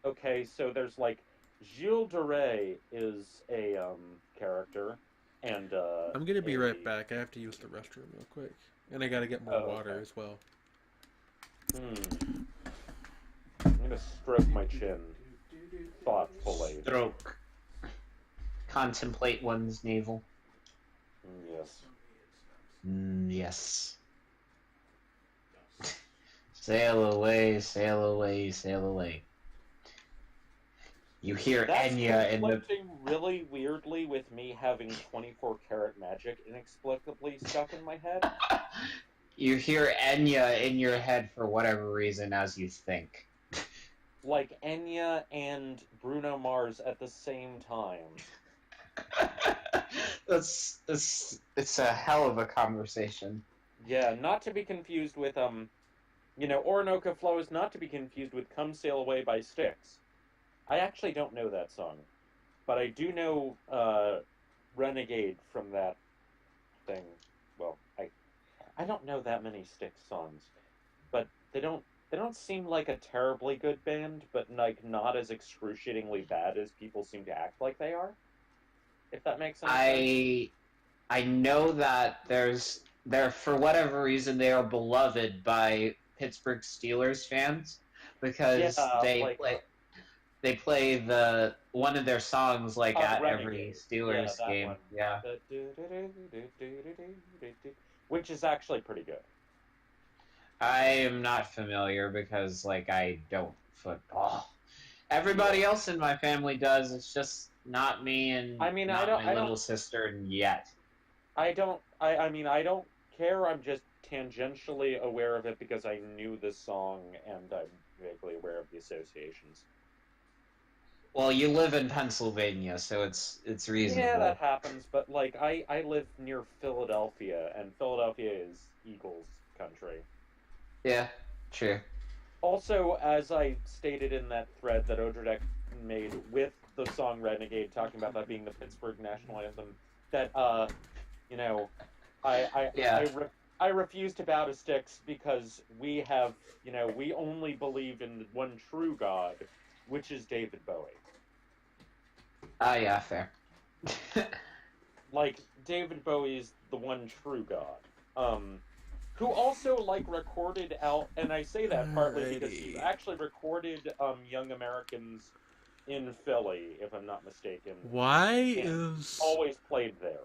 Okay, so there's like Gilles de Rais is a character and I'm gonna be right a back. I have to use the restroom real quick. And I gotta get more oh, water okay. as well. Hmm. I'm gonna stroke my chin thoughtfully. Stroke. Contemplate one's navel. Yes. Yes. Sail away, sail away, sail away. You hear That's Enya in the. conflicting really weirdly with me having 24 karat magic inexplicably stuck in my head. You hear Enya in your head for whatever reason as you think. Like Enya and Bruno Mars at the same time. It's a hell of a conversation. Yeah, not to be confused with Orinoco Flow is not to be confused with Come Sail Away by Styx. I actually don't know that song, but I do know Renegade from that thing. Well, I don't know that many Styx songs, but they don't seem like a terribly good band, but like not as excruciatingly bad as people seem to act like they are. If that makes any sense. I know that there for whatever reason they are beloved by Pittsburgh Steelers fans Yeah, because like they play the one of their songs like at every Renegade. Yeah, Steelers that game. one. Yeah. The which is actually pretty good. I am not familiar because like I don't football. Yeah. Everybody else in my family does. It's just not me and I mean, not my little sister yet. I mean, I don't care. I'm just tangentially aware of it because I knew the song and I'm vaguely aware of the associations. Well, you live in Pennsylvania, so it's Yeah, that reasonable. happens, but like I live near Philadelphia and Philadelphia is Eagles country. Yeah, true. Also, as I stated in that thread that Odradek made with the song Renegade, talking about that being the Pittsburgh national anthem, that you know, I I I, Yeah. re- I refuse to bow to Styx because we have, we only believe in one true God, which is David Bowie. Ah, yeah, fair. Like David Bowie is the one true God. Who also like recorded out, and I say that partly because he Alrighty. actually recorded Young Americans in Philly, if I'm not mistaken, Why and is always played there.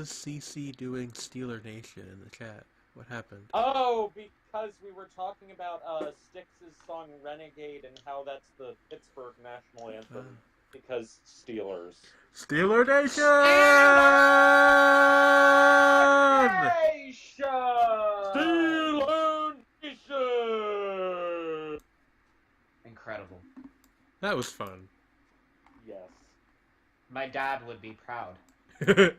CC doing Steeler Nation in the chat? What happened? Oh, because we were talking about Styx's song Renegade and how that's the Pittsburgh national anthem because Steelers. Steeler Nation! Steelers! That was fun. Yes. My dad would be proud. But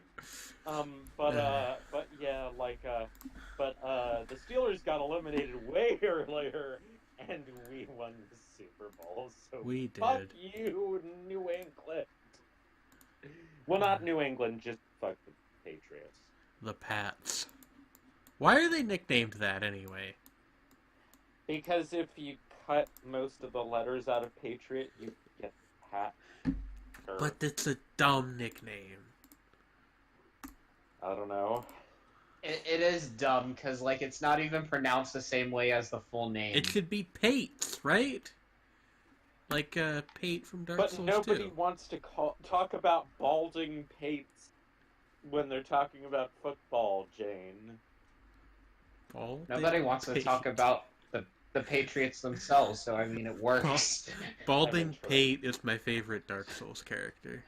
yeah, the Steelers got eliminated way earlier, and we won the Super Bowl. So We fuck did. you, New England. Well, not New England, just fuck the Patriots. The Pats. Why are they nicknamed that anyway? Because if you cut most of the letters out of Patriot, you get Pat. But it's a dumb nickname. I don't know. It is dumb, because, like, it's not even pronounced the same way as the full name. It should be Pates, right? Like, Pate from Dark But Souls nobody 2. wants to talk about balding Pates when they're talking about football, Jane. Balding Nobody wants to Pate. talk about the Patriots themselves, so, I mean, it works. Balding Pate is my favorite Dark Souls character.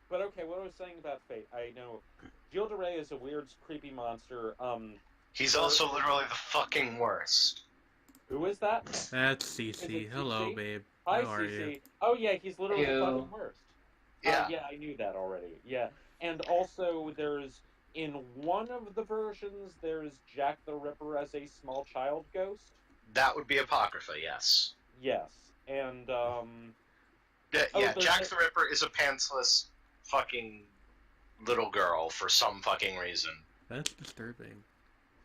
But okay, what I was saying about Fate, I know Gilderay is a weird, creepy monster. He's also literally the fucking worst. Who is that? That's Is Cece. it Hello, CC? babe. Hi, How are you? CC. Oh yeah, he's literally the Ew. fucking worst. Yeah. Yeah, I knew that already. Yeah, and also there's in one of the versions there's Jack the Ripper as a small child ghost. That would be Apocrypha, yes. Yes, and Yeah, there's Jack the Ripper is a pantsless fucking little girl for some fucking reason. That's disturbing.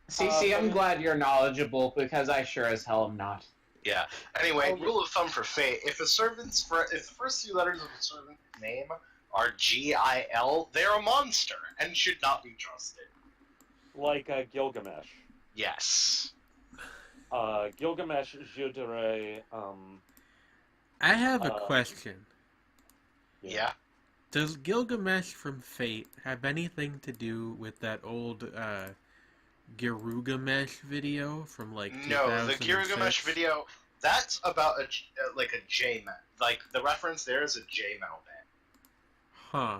CC, I'm glad you're knowledgeable, because I sure as hell am not. Yeah. Anyway, Oh, yeah. rule of thumb for Fate: if the first two letters of a servant's name are Gil, they're a monster and should not be trusted. like Gilgamesh. Yes. Gilgamesh, Gilderay, I have a question. Yeah. Does Gilgamesh from Fate have anything to do with that old Girugamesh video from like 2006? No, the Gilgamesh video. That's about a J metal. Like the reference there is a J metal band. Huh.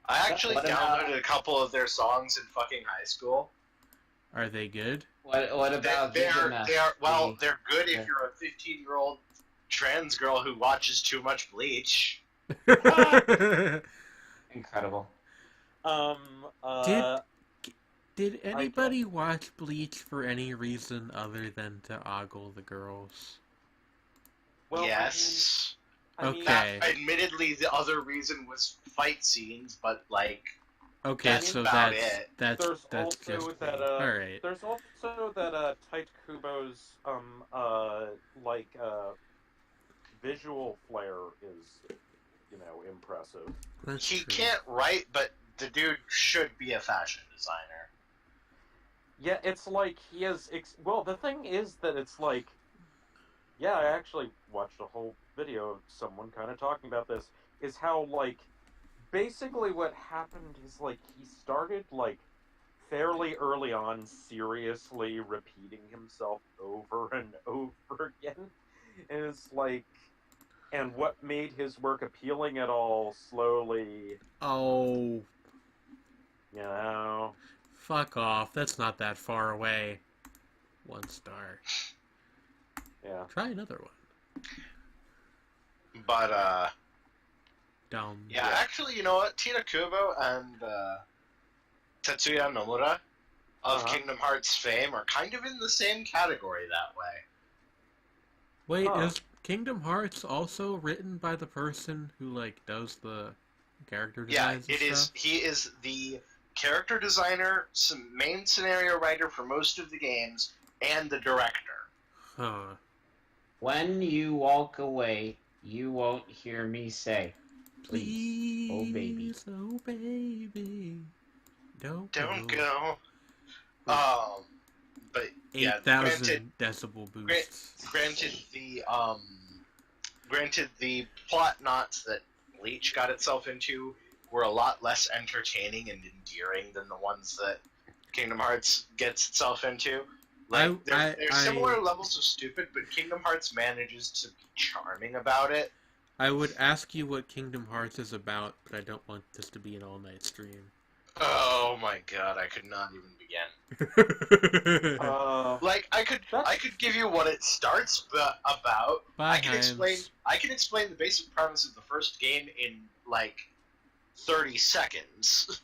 I actually What about- downloaded a couple of their songs in fucking high school. Are they good? What about They're Gilgamesh? they're good Yeah. if you're a 15-year-old trans girl who watches too much Bleach. Incredible. Did anybody watch Bleach for any reason other than to ogle the girls? well, Yes. I mean, Okay. Admittedly, the other reason was fight scenes, but like Okay, That's so about that's it. that's There's that's also just that, me. All right. there's also that Tight Kubo's visual flair is, impressive. That's he true. can't write, but the dude should be a fashion designer. Yeah, it's like he has. Well, the thing is that it's like, yeah, I actually watched a whole video of someone kind of talking about this. Is how like, basically what happened is like he started like fairly early on seriously repeating himself over and over again, and it's like, and what made his work appealing at all slowly, Oh, you know. fuck off. That's not that far away. 1 star. Yeah. Try another one. But Dumb. yeah, actually, you know what? Tina Kubo and Tetsuya Nomura of Uh-huh. Kingdom Hearts fame are kind of in the same category that way. Wait, Huh. is Kingdom Hearts also written by the person who like does the character Yeah, designs and it is. stuff? He is the character designer, main scenario writer for most of the games, and the director. Huh. When you walk away, you won't hear me say, please, oh baby. Oh baby. Don't Don't go. go. But yeah, 8,000 decibel boosts. Granted, the plot knots that Bleach got itself into were a lot less entertaining and endearing than the ones that Kingdom Hearts gets itself into. Like, they're similar levels of stupid, but Kingdom Hearts manages to be charming about it. I would ask you what Kingdom Hearts is about, but I don't want this to be an all-night stream. Oh my god, I could not even begin. Like I could give you what it starts about. Bye, I can explain Heinz. the basic premise of the first game in like 30 seconds.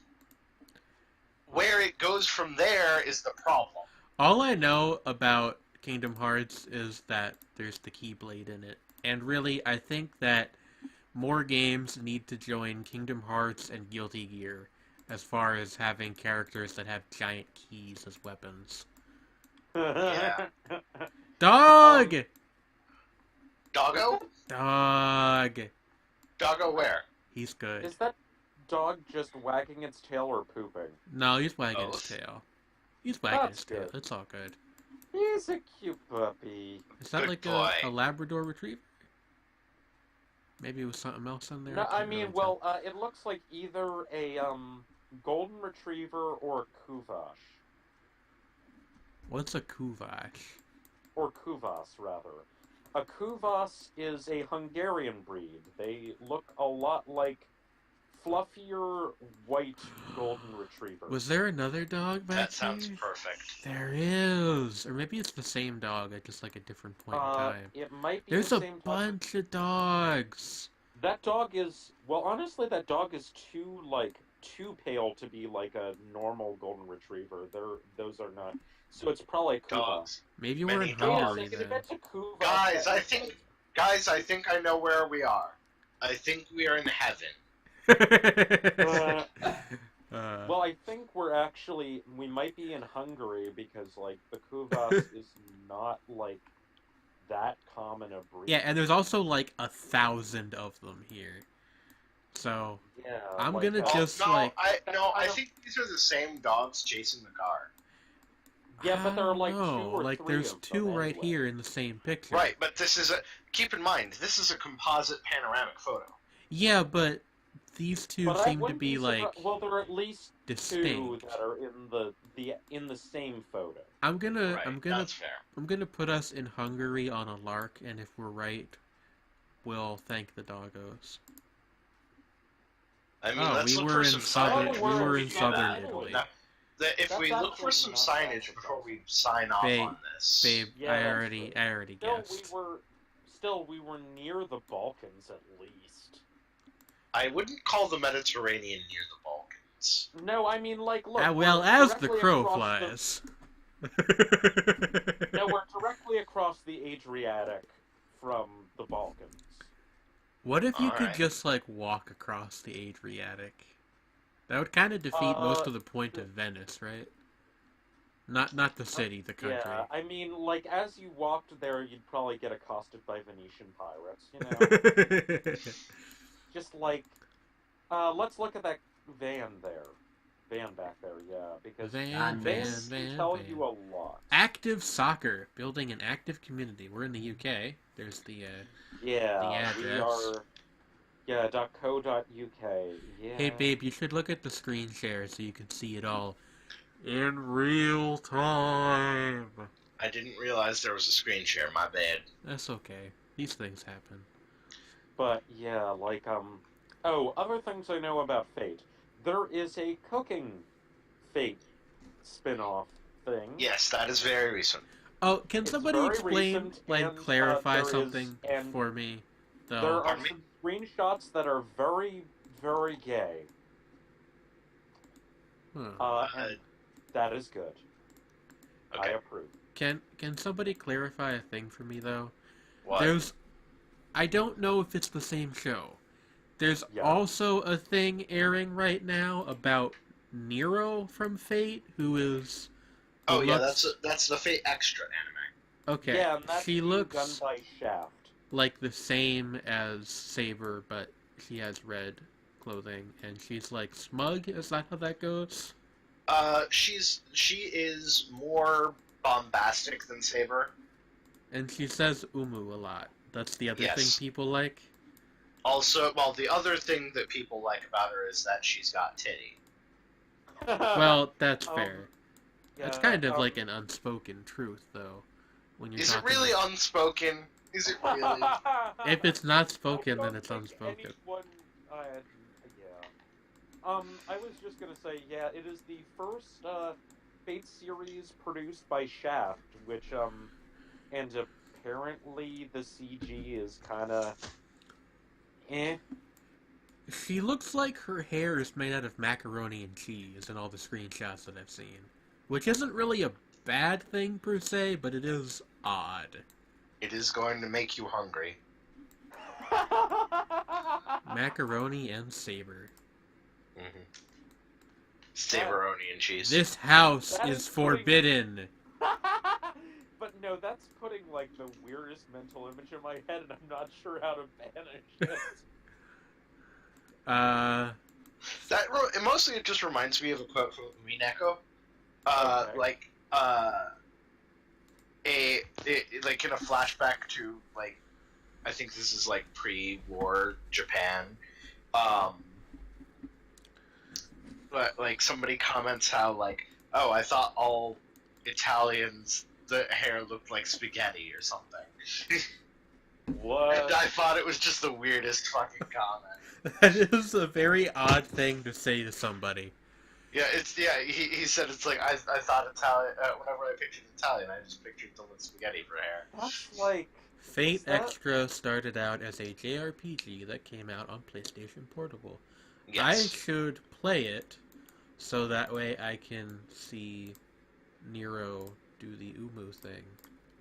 Where it goes from there is the problem. All I know about Kingdom Hearts is that there's the Keyblade in it. And really, I think that more games need to join Kingdom Hearts and Guilty Gear as far as having characters that have giant keys as weapons. Yeah. Dog! Doggo? Dog! Doggo where? He's good. Is that dog just wagging its tail or pooping? No, he's wagging his Both. tail. He's wagging That's his tail. good. It's all good. He's a cute puppy. Is that Good like boy. a Labrador Retriever? Maybe it was something else in there? No, I can't mean, really well, it looks like either a golden retriever or a kuvash. tell. What's a Kuvash? Or kuvas, rather. A kuvas is a Hungarian breed. They look a lot like fluffier white golden retrievers. Was there another dog back That sounds here? perfect. There is. Or maybe it's the same dog at just like a different point in time. It might be There's the a same dog. bunch of dogs. That dog is, well, honestly, that dog is too pale to be like a normal golden retriever. Those are not. So it's probably a kuva. Dogs. Maybe Many we're in Wait a Hungary second, if then. it's a kuva. Guys, I think I know where we are. I think we are in heaven. Well, I think we might be in Hungary because, like, the kuvas is not, like, that common a breed. Yeah, and there's also like 1,000 of them here. So Yeah, I'm like, gonna Oh, just no, like I think these are the same dogs chasing the car. Yeah, but there are, like, I two don't know. or like three there's of two them right anyway. here in the same picture. Right, but keep in mind, this is a composite panoramic photo. Yeah, but these two But I seem to wouldn't be like well, there are at least two distinct. that are in the same photo. I'm gonna Right, that's fair. I'm gonna put us in Hungary on a lark, and if we're right, we'll thank the doggos. I mean, Oh, let's we look were for in some southern signage. we before were we in do southern that. Italy. Now, if That's we look for some absolutely not signage before possible. we sign off Babe, on this. Babe, Yeah, I that's already true. guessed. We were near the Balkans at least. I wouldn't call the Mediterranean near the Balkans. No, I mean, like, look. Well, we're as the directly crow across flies. No, we're directly across the Adriatic from the Balkans. What if you could Alright. just like walk across the Adriatic? That would kind of defeat most of the point of Venice, right? Not the city, the country. Yeah, I mean, like, as you walked there, you'd probably get accosted by Venetian pirates, you know? Just like, let's look at that van there. Van back there, yeah, because Van, vans van, can tell van. you a lot. Active soccer, building an active community. We're in the UK. There's the Yeah, we address. are. Yeah, .co.uk. Yeah. Hey babe, you should look at the screen share so you can see it all in real time. I didn't realize there was a screen share. My bad. That's okay. These things happen. But yeah, like Oh, other things I know about Fate. There is a cooking Fate spin-off thing. Yes, that is very recent. Oh, can It's somebody very explain, recent, like, and, clarify there is- something and for me? Though. There are Pardon me? some screenshots that are very, very gay. Huh. And that is good. I Okay. approve. Can somebody clarify a thing for me though? What? I don't know if it's the same show. There's Yeah. also a thing airing right now about Nero from Fate, who is. who Oh yeah, looks- that's the Fate Extra anime. Okay. Yeah, and that's She being looks done by Shaft. like the same as Saber, but she has red clothing, and she's like smug. Is that how that goes? She is more bombastic than Saber. And she says umu a lot. That's the other Yes. thing people like. Also, well, the other thing that people like about her is that she's got titty. Well, that's Um, fair. That's yeah, kind of like an unspoken truth, though. When you're Is it talking really about- unspoken? Is it really? If it's not I spoken, don't then it's think unspoken. anyone, yeah. I was just gonna say, yeah, it is the first Fate series produced by Shaft, which and apparently the CG is kind of eh. She looks like her hair is made out of macaroni and cheese in all the screenshots that I've seen. Which isn't really a bad thing per se, but it is odd. It is going to make you hungry. Macaroni and Saber. Mm-hmm. Saberoni and cheese. This house That is is putting- forbidden. But no, that's putting like the weirdest mental image in my head, and I'm not sure how to banish it. It mostly just reminds me of a quote from Mineko. Okay. Like like in a flashback to like, I think this is like pre-war Japan. But like somebody comments how like, oh, I thought all Italians the hair looked like spaghetti or something. What? And I thought it was just the weirdest fucking comment. That is a very odd thing to say to somebody. Yeah, he said it's like I thought Italian whenever I pictured Italian, I just pictured them with spaghetti for hair. That's like Fate Is that- Extra started out as a JRPG that came out on PlayStation Portable. I Yes. should play it so that way I can see Nero do the Umu thing.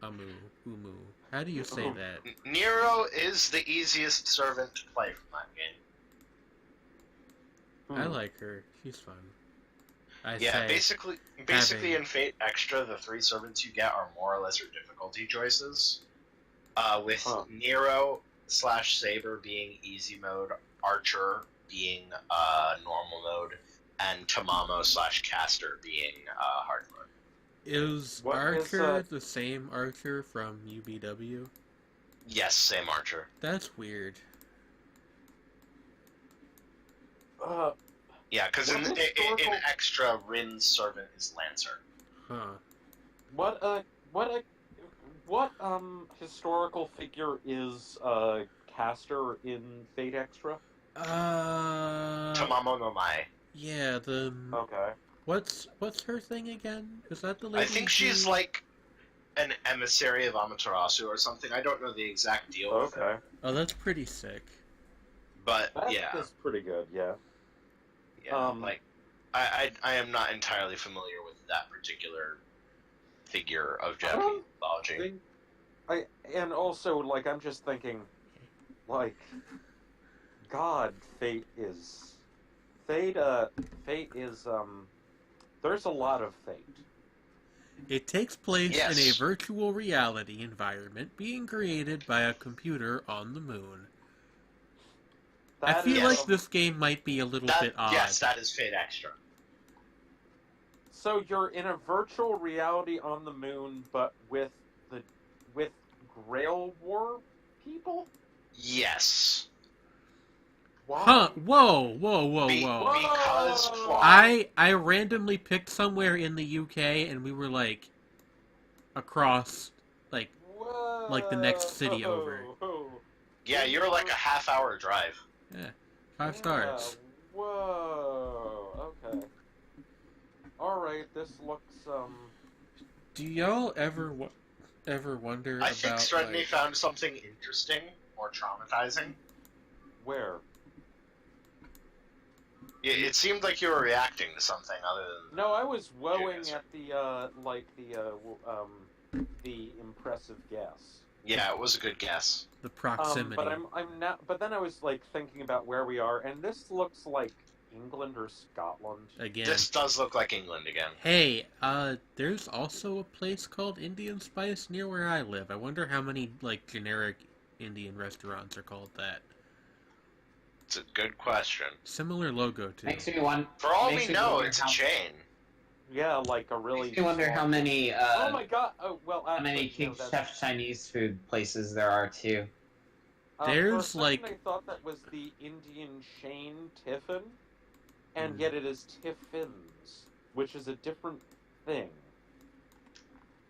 Umu. How do you say that? Nero is the easiest servant to play from that game. I like her. She's fun. Basically having- in Fate Extra, the 3 servants you get are more or less your difficulty choices. With Nero / Saber being easy mode, Archer being normal mode, and Tamamo / Caster being hard mode. Is What is, Archer the same Archer from UBW? Yes, same Archer. That's weird. Yeah, because What in historical- Extra, Rin's servant is Lancer. Huh. What historical figure is Caster in Fate Extra? Tamamo no Mai. Yeah, the... Okay. What's her thing again? Is that the lady? I think she's like an emissary of Amaterasu or something. I don't know the exact deal with it. Okay. Oh, that's pretty sick. But That's yeah, pretty good, yeah. like I am not entirely familiar with that particular figure of Japanese mythology. And also, like, I'm just thinking, like, God, Fate is, there's a lot of Fate. It takes place in a Yes. virtual reality environment being created by a computer on the moon. I That feel is, like this game might be a little bit odd. Yes, that is Fate Extra. So you're in a virtual reality on the moon, but with Grail War people? Yes. Why? Huh? Whoa! Whoa! Because plot. I randomly picked somewhere in the UK, and we were like across, like the next city over. Yeah, you're like a half-hour drive. yeah, 5 stars. Whoa. Okay. All right. This looks Do y'all ever wonder I think about Sredni like, found something interesting or traumatizing. where? It seemed like you were reacting to something other than... No, I was woeing GeoGuessr. at the impressive guess. Yeah, it was a good guess. the proximity? But I'm not. But then I was like thinking about where we are, and this looks like England or Scotland. Again. This does look like England again. Hey, there's also a place called Indian Spice near where I live. I wonder how many, like, generic Indian restaurants are called that. It's a good question. Similar logo, too. Makes me wonder. For all Makes we me know, wonder it's a how- chain. Yeah, like a really. Makes me wonder how small- many Oh my god! Oh well. how many actually, no, King that's- Chef Chinese food places there are too. For a There's, second like- I thought that was the Indian Shane Tiffin, and Hmm. yet it is Tiffin's, which is a different thing.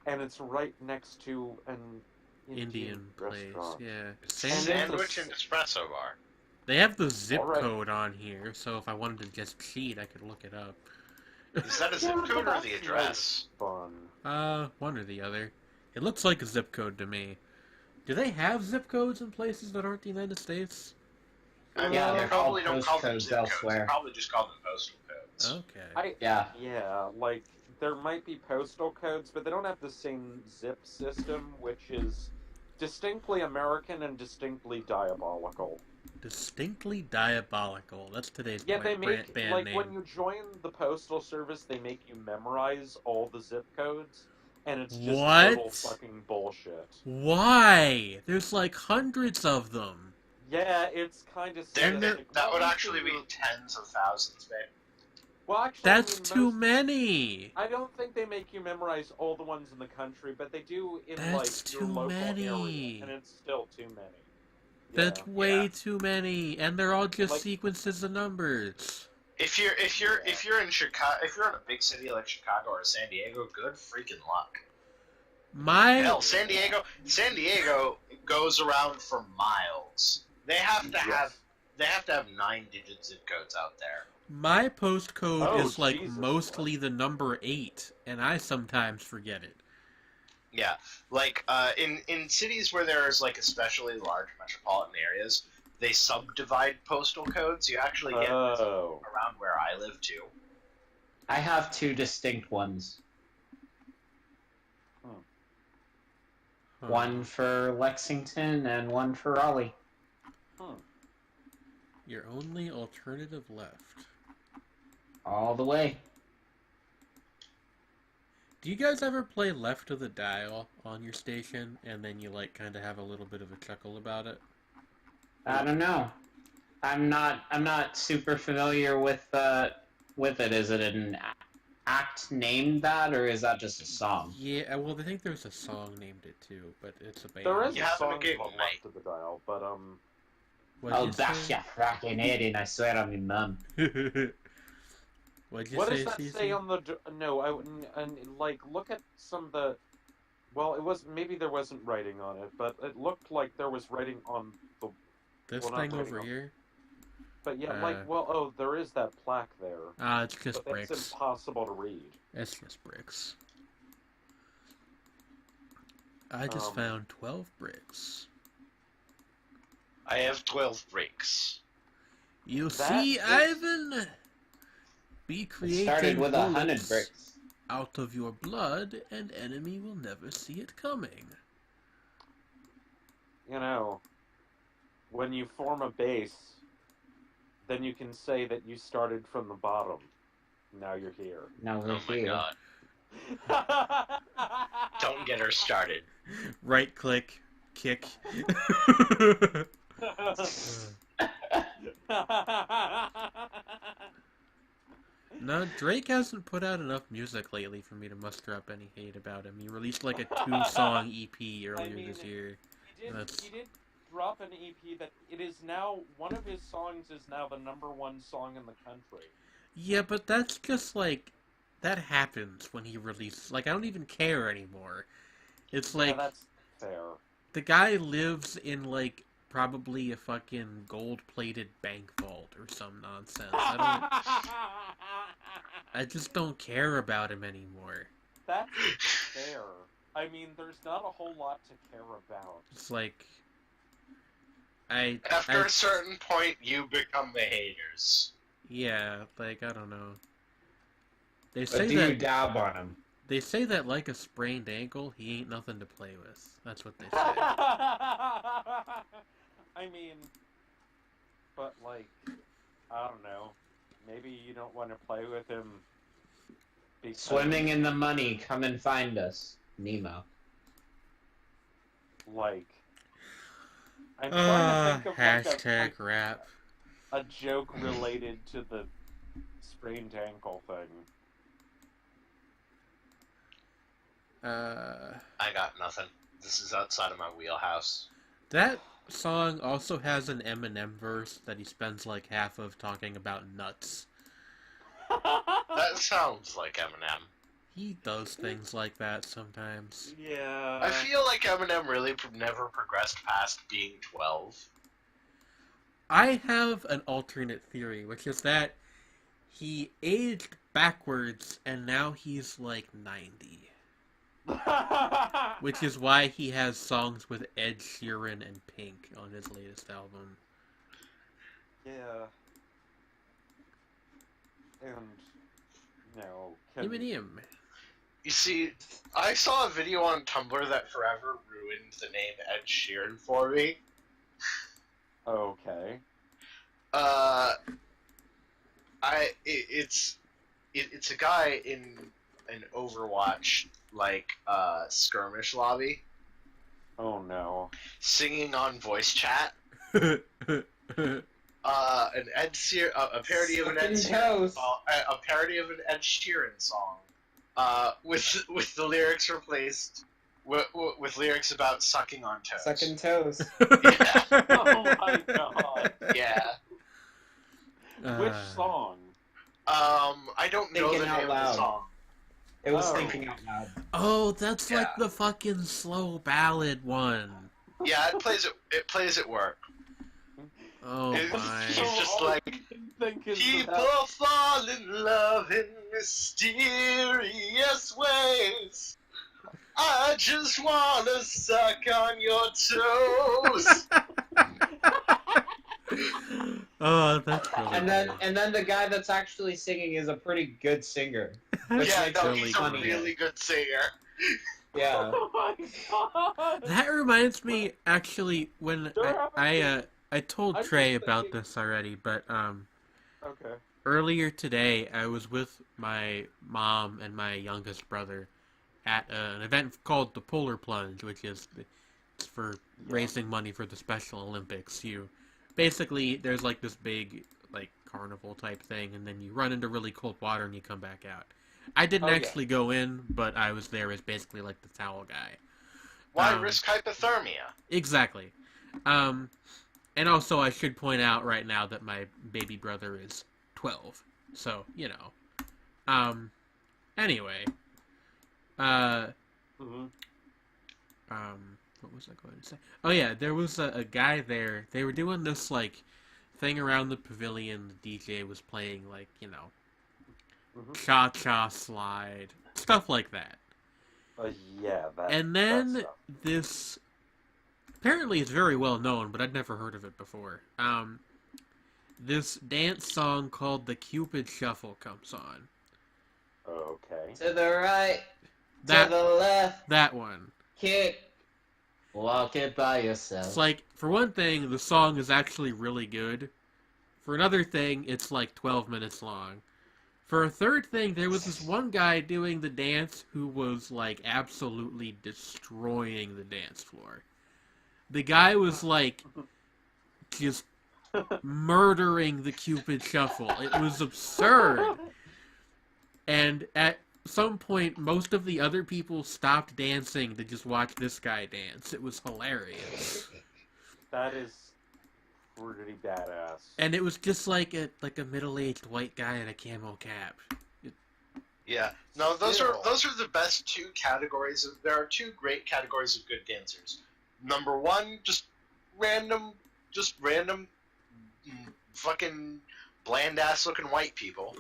And it's right next to an Indian place, restaurant. yeah. And Sandwich, then- Sandwich and espresso bar. They have the zip Alright. code on here, so if I wanted to just cheat, I could look it up. Is that a zip Yeah, code but or the that's address? Fun. One or the other. It looks like a zip code to me. Do they have zip codes in places that aren't the United States? I mean, Yeah, they they're probably called don't call them postcodes zip codes. They elsewhere. probably just call them postal codes. Okay. Yeah. Like there might be postal codes, but they don't have the same zip system, which is distinctly American and distinctly diabolical. Distinctly diabolical. That's today's Yeah, they make band like name. when you join the postal service, they make you memorize all the zip codes, and it's just What? total fucking bullshit. Why? There's like hundreds of them. Yeah, it's kind of And they're- sick. That would actually be tens of thousands, man. Well, actually, That's I mean, too many. I don't think they make you memorize all the ones in the country, but they do in That's like your too local many. area, and it's still too many. That's Yeah. way too many, and they're all just Like- sequences of numbers. If you're in Chicago, if you're in a big city like Chicago or San Diego, good freaking luck. Hell, San Diego goes around for miles. They have to have 9-digit zip codes out there. My postcode Oh, is like Jesus, mostly the number 8, and I sometimes forget it. Yeah, like in cities where there's like especially large metropolitan areas, they subdivide postal codes. You actually get Oh. around where I live too. I have two distinct ones. Huh. One for Lexington and one for Raleigh. Your only alternative left. All the way. Do you guys ever play Left of the Dial on your station, and then you like kind of have a little bit of a chuckle about it? I don't know. I'm not super familiar with it. Is it an act named that, or is that just a song? Yeah, well, I think there's a song named it too, but it's a band. There is You a having a song giggle, called mate? Left of the Dial, but What'd I'll you bash say? ya fracking head and I swear on me mum. What'd you what say, does that Cece? say on the? No, and like look at some of the. Well, it was maybe there wasn't writing on it, but it looked like there was writing on the. This well, not thing writing over on- here? But yeah, there is that plaque there. Ah, it's just But that's bricks. impossible to read. It's just bricks. I just Um, found 12 bricks. I have 12 bricks. You That see, is- Ivan? Be It creating started with 100 bullets bricks. out of your blood, and enemy will never see it coming. You know, when you form a base, then you can say that you started from the bottom. Now you're here. Now we're Oh my here. god. Don't get her started. Right click, kick. No, Drake hasn't put out enough music lately for me to muster up any hate about him. He released like a 2-song EP earlier this year. He did drop an EP that it is now one of his songs is now the #1 song in the country. Yeah, but that's just like that happens when he releases. Like I don't even care anymore. It's like Yeah, that's fair. the guy lives in like probably a fucking gold-plated bank vault or some nonsense. I just don't care about him anymore. That's fair. I mean, there's not a whole lot to care about. It's like I After a certain point, you become the haters. yeah, like I don't know. They But say do you that dab on him? they say that like a sprained ankle, he ain't nothing to play with. That's what they say. I mean, but like, I don't know. Maybe you don't want to play with him. Because, Swimming in the money, come and find us. Nemo. like, I'm trying to think of Hashtag rap. a joke related to the sprained ankle thing. I got nothing. This is outside of my wheelhouse. That song also has an Eminem verse that he spends like half of talking about nuts. That sounds like Eminem. He does things like that sometimes. Yeah. I feel like Eminem really never progressed past being 12. I have an alternate theory, which is that he aged backwards and now he's like 90. Which is why he has songs with Ed Sheeran and Pink on his latest album. Yeah. And no. Him. You see, I saw a video on Tumblr that forever ruined the name Ed Sheeran for me. Okay. It's a guy in an Overwatch skirmish lobby Oh no. singing on voice chat. An Ed Sheeran, a parody of an Ed Sheeran song, a parody of an Ed Sheeran song, with the lyrics replaced with lyrics about sucking on toes. Sucking toes. Yeah, Oh my god. yeah. Which song? I don't know Thinking the out name of loud. the song. It was Oh. thinking out loud. Oh, that's like Yeah. the fucking slow ballad one. Yeah, it plays at work. Oh It's my. He's just like, Think is people about- fall in love in mysterious ways. I just wanna suck on your toes. Oh, that's really And then the guy that's actually singing is a pretty good singer. Which Yeah, makes no, it he's funny. a really good singer. Yeah. Oh my god. That reminds me, actually, when I told I'm Trey just about thinking- this already, but Okay. earlier today I was with my mom and my youngest brother at an event called the Polar Plunge, which is it's for raising money for the Special Olympics. You basically there's like this big like carnival type thing, and then you run into really cold water and you come back out. I didn't Oh, yeah. actually go in, but I was there as basically like the towel guy. Why Um, risk hypothermia? Exactly. And also I should point out right now that my baby brother is 12. So, you know. Anyway. Mm-hmm. What was I going to say? Oh yeah, there was a guy there. They were doing this, like, thing around the pavilion. The DJ was playing, like, you know, Mm-hmm. cha-cha slide. Stuff like that. Yeah, that. And that then stuff. this apparently it's very well known, but I'd never heard of it before. This dance song called the Cupid Shuffle comes on. Okay. To the right, That to the left, that one. kick. Walk it by yourself. It's like, for one thing, the song is actually really good. For another thing, it's like 12 minutes long. For a third thing, there was this one guy doing the dance who was like absolutely destroying the dance floor. The guy was like just murdering the Cupid Shuffle. It was absurd. And at some point, most of the other people stopped dancing to just watch this guy dance. It was hilarious. That is pretty badass. And it was just like a middle-aged white guy in a camo cap. Yeah. No, those Still. are the best two categories of. There are two great categories of good dancers. Number one, just random, fucking bland ass looking white people,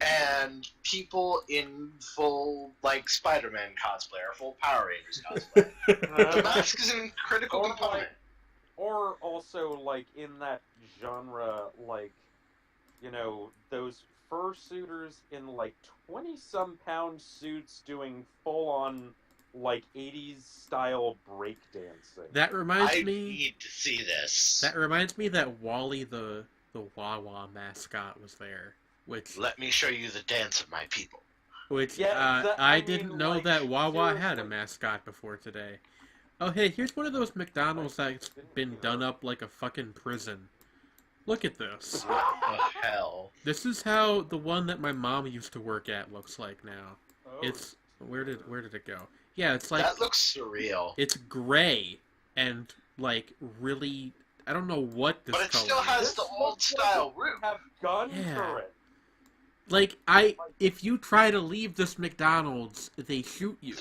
and people in full like Spider-Man cosplay or full Power Rangers cosplay. The mask is a critical Or component. Or also, like, in that genre, like, you know, those fursuiters in, like, 20-some-pound suits doing full-on, like, 80s-style breakdancing. That reminds I me. need to see this. That reminds me that Wally the Wawa mascot was there, which Let me show you the dance of my people. Yeah, I I didn't mean, know like, that Wawa had a seriously. mascot before today. Oh hey, here's one of those McDonald's that's been done up like a fucking prison. Look at this. Oh hell. This is how the one that my mom used to work at looks like now. Oh, It's where did it go? Yeah, it's like That looks surreal. it's gray and like really I don't know what this But it color still is. has This the looks old style like roof. have guns Yeah. for it. Like if you try to leave this McDonald's, they shoot you.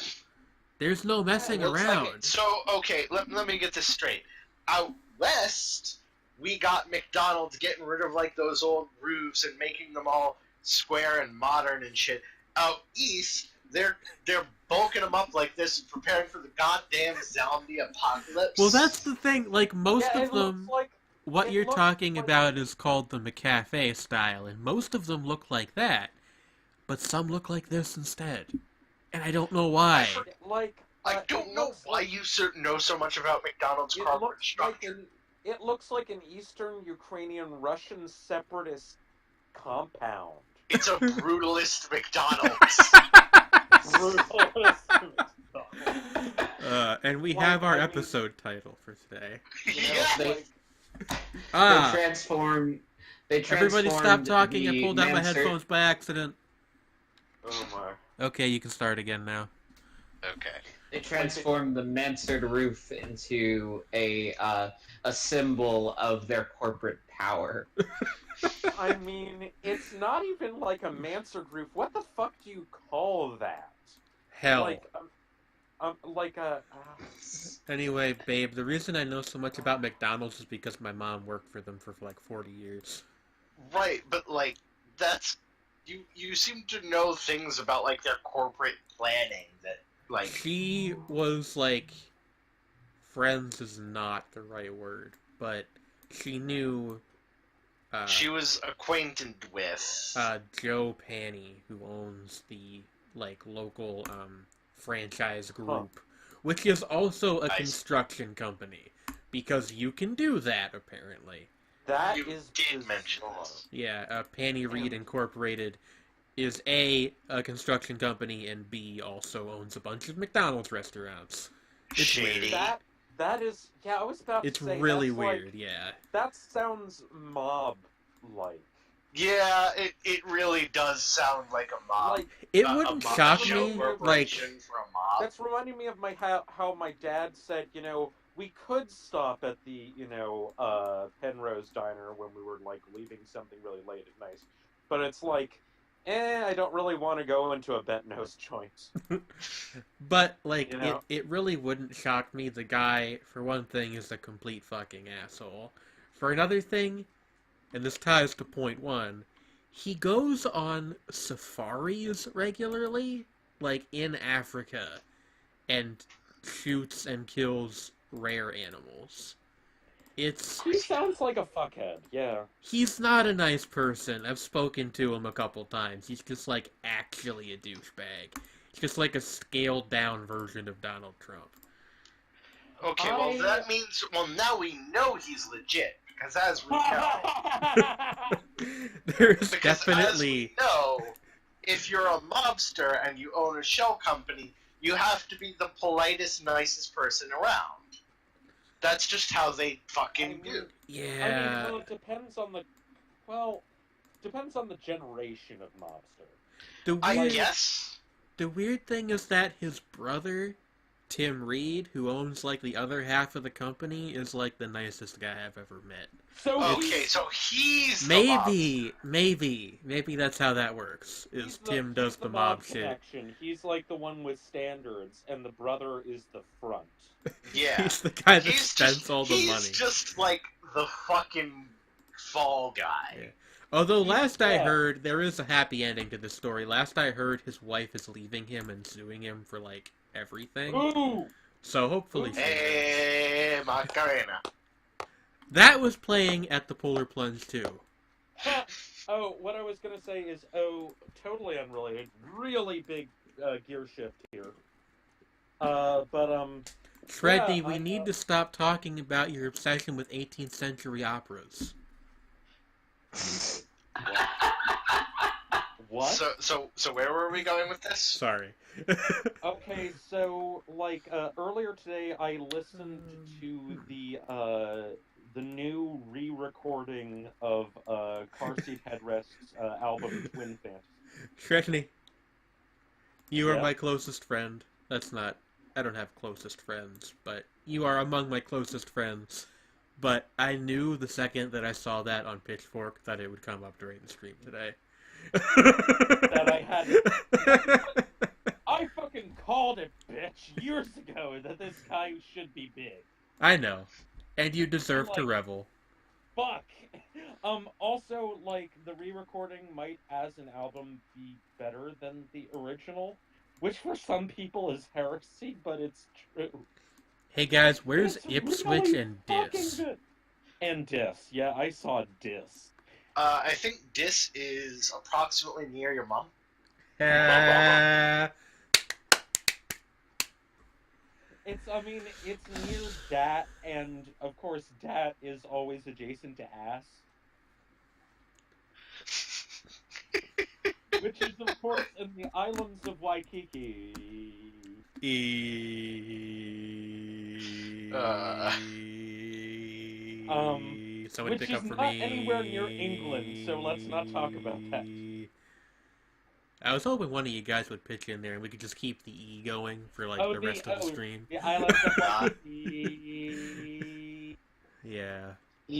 There's no messing Looks like around. it. So, okay, let me get this straight. Out west, we got McDonald's getting rid of like those old roofs and making them all square and modern and shit. Out east, they're bulking them up like this and preparing for the goddamn zombie apocalypse. Well, that's the thing. Like, most Yeah, of them, what it you're looks talking like- about is called the McCafe style, and most of them look like that, but some look like this instead. And I don't know why. I don't know why you know so much about McDonald's corporate structure. It looks like an Eastern Ukrainian Russian separatist compound. It's a brutalist McDonald's. Brutalist. And we Like, have our I mean- episode title for today. Yeah. They Ah, transformed. everybody stop talking. I the pulled out my Mansard- headphones by accident. Oh my. Okay, you can start again now. Okay. They transformed the mansard roof into a symbol of their corporate power. I mean, it's not even like a mansard roof. What the fuck do you call that? Hell. Like a. Anyway, babe, the reason I know so much about McDonald's is because my mom worked for them for like 40 years. Right, but like that's you seem to know things about like their corporate planning that like She was like, friends is not the right word, but she knew she was acquainted with. Joe Panny, who owns the like local franchise group, which is also a I see. construction company, because you can do that apparently. That You is did mention bizarre. this. Yeah, Panny Reed Incorporated is a construction company, and B also owns a bunch of McDonald's restaurants. It's Shady. weird. That is. Yeah, I was about It's to say. really that's weird, Like, yeah. that sounds mob-like. Yeah, it really does sound like a mob. Like It a wouldn't mob shock show me, like, corporation for a mob. that's reminding me of how my dad said, we could stop at the Penrose Diner when we were like leaving something really late at night, but it's like, I don't really want to go into a bent nose joint. but, like, You know? it really wouldn't shock me. The guy, for one thing, is a complete fucking asshole. For another thing, and this ties to point one, he goes on safaris regularly, like in Africa, and shoots and kills rare animals. He sounds like a fuckhead. Yeah. He's not a nice person. I've spoken to him a couple times. He's just, like, actually a douchebag. He's just like a scaled down version of Donald Trump. Okay, well that means now we know he's legit because as we know, There's because definitely... as we know, if you're a mobster and you own a shell company, you have to be the politest, nicest person around. That's just how they fucking do. Yeah. Well, it depends on the generation of mobster. The I weird, guess. the weird thing is that his brother, Tim Reed, who owns, like, the other half of the company, is, like, the nicest guy I've ever met. So Okay, so he's the mobster. Maybe that's how that works, is Tim does the mob shit. connection. He's like the one with standards, and the brother is the front. Yeah. He's the guy that He's spends just, all the he's money. just like the fucking fall guy. Yeah. Although last I Yeah. heard, there is a happy ending to this story. Last I heard, his wife is leaving him and suing him for, like, everything. Ooh! So hopefully she does. Hey, Macarena. That was playing at the Polar Plunge too. Oh, what I was gonna say is, totally unrelated, really big gear shift here. Sredni, Yeah, we need to stop talking about your obsession with 18th century operas. What? So where were we going with this? Sorry. Okay, so like earlier today, I listened to the new re-recording of Car Seat Headrest's album Twin Fantasy. Sredni, you are Yeah? my closest friend. That's not... I don't have closest friends, but you are among my closest friends. But I knew the second that I saw that on Pitchfork that it would come up during the stream today. That I had. I fucking called it, bitch, years ago that this guy should be big. I know. And you deserve to Like- revel. fuck. Also, like, the re-recording might, as an album, be better than the original, which for some people is heresy, but it's true. Hey guys, where's It's Ipswich really and fucking Dis? good. And Dis, yeah, I saw Dis. I think Dis is approximately near your mom. It's near Dat, and of course, Dat is always adjacent to ass. Which is, of course, in the islands of Waikiki. Somebody Which pick is up for not me. anywhere near England, so let's not talk about that. I was hoping one of you guys would pitch in there and we could just keep the E going for like the rest of the stream. The islands of Waikiki. Yeah. E...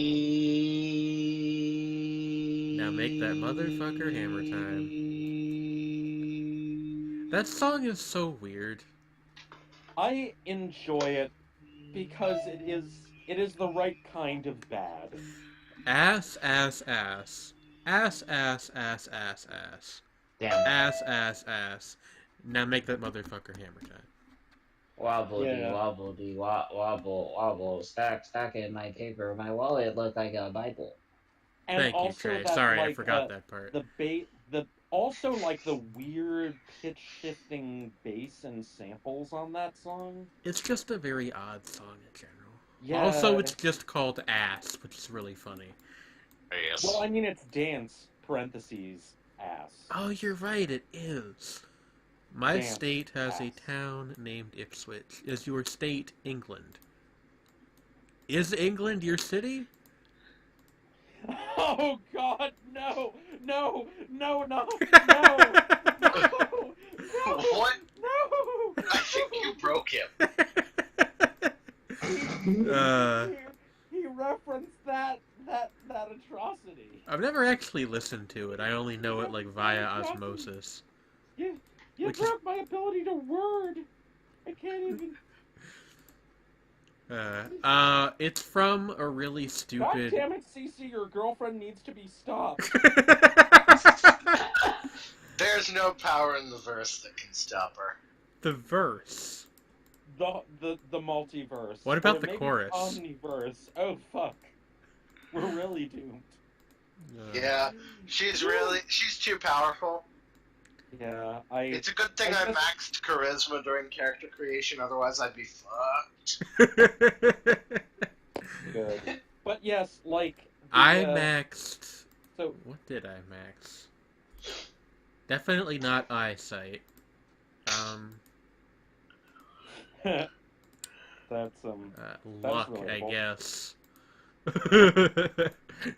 Now make that motherfucker hammer time. That song is so weird. I enjoy it because it is the right kind of bad. Ass, ass, ass. Ass, ass, ass, ass, ass. Damn. Ass, ass, ass. Now make that motherfucker hammer time. Wobble dee Yeah. wobble dee wobble wobble. Stack in my paper. My wallet looked like a Bible. And Thank you, also Trey. that, Sorry, I like, forgot that part. also like the weird pitch shifting bass and samples on that song. It's just a very odd song in general. Yeah. Also, it's just called Ass, which is really funny. Yes. Well, I mean, it's dance parentheses ass. Oh, you're right, it is. My Damn, state has a ass. town named Ipswich. Is your state England? Is England your city? Oh God, no, no, no, no, no, no, What? no. I think you broke him. He referenced that atrocity. I've never actually listened to it. I only know it like via osmosis. You Which broke my ability to word. I can't even. It's from a really God stupid. damn it, Cece, your girlfriend needs to be stopped. There's no power in the verse that can stop her. The verse. The multiverse. What about Or the maybe chorus? Omniverse. Oh fuck. We're really doomed. Yeah, she's too powerful. Yeah, It's a good thing I I just- maxed charisma during character creation, otherwise I'd be fucked. Good. But yes, like I maxed. So What did I max? Definitely not eyesight. that's Luck, I relatable. guess.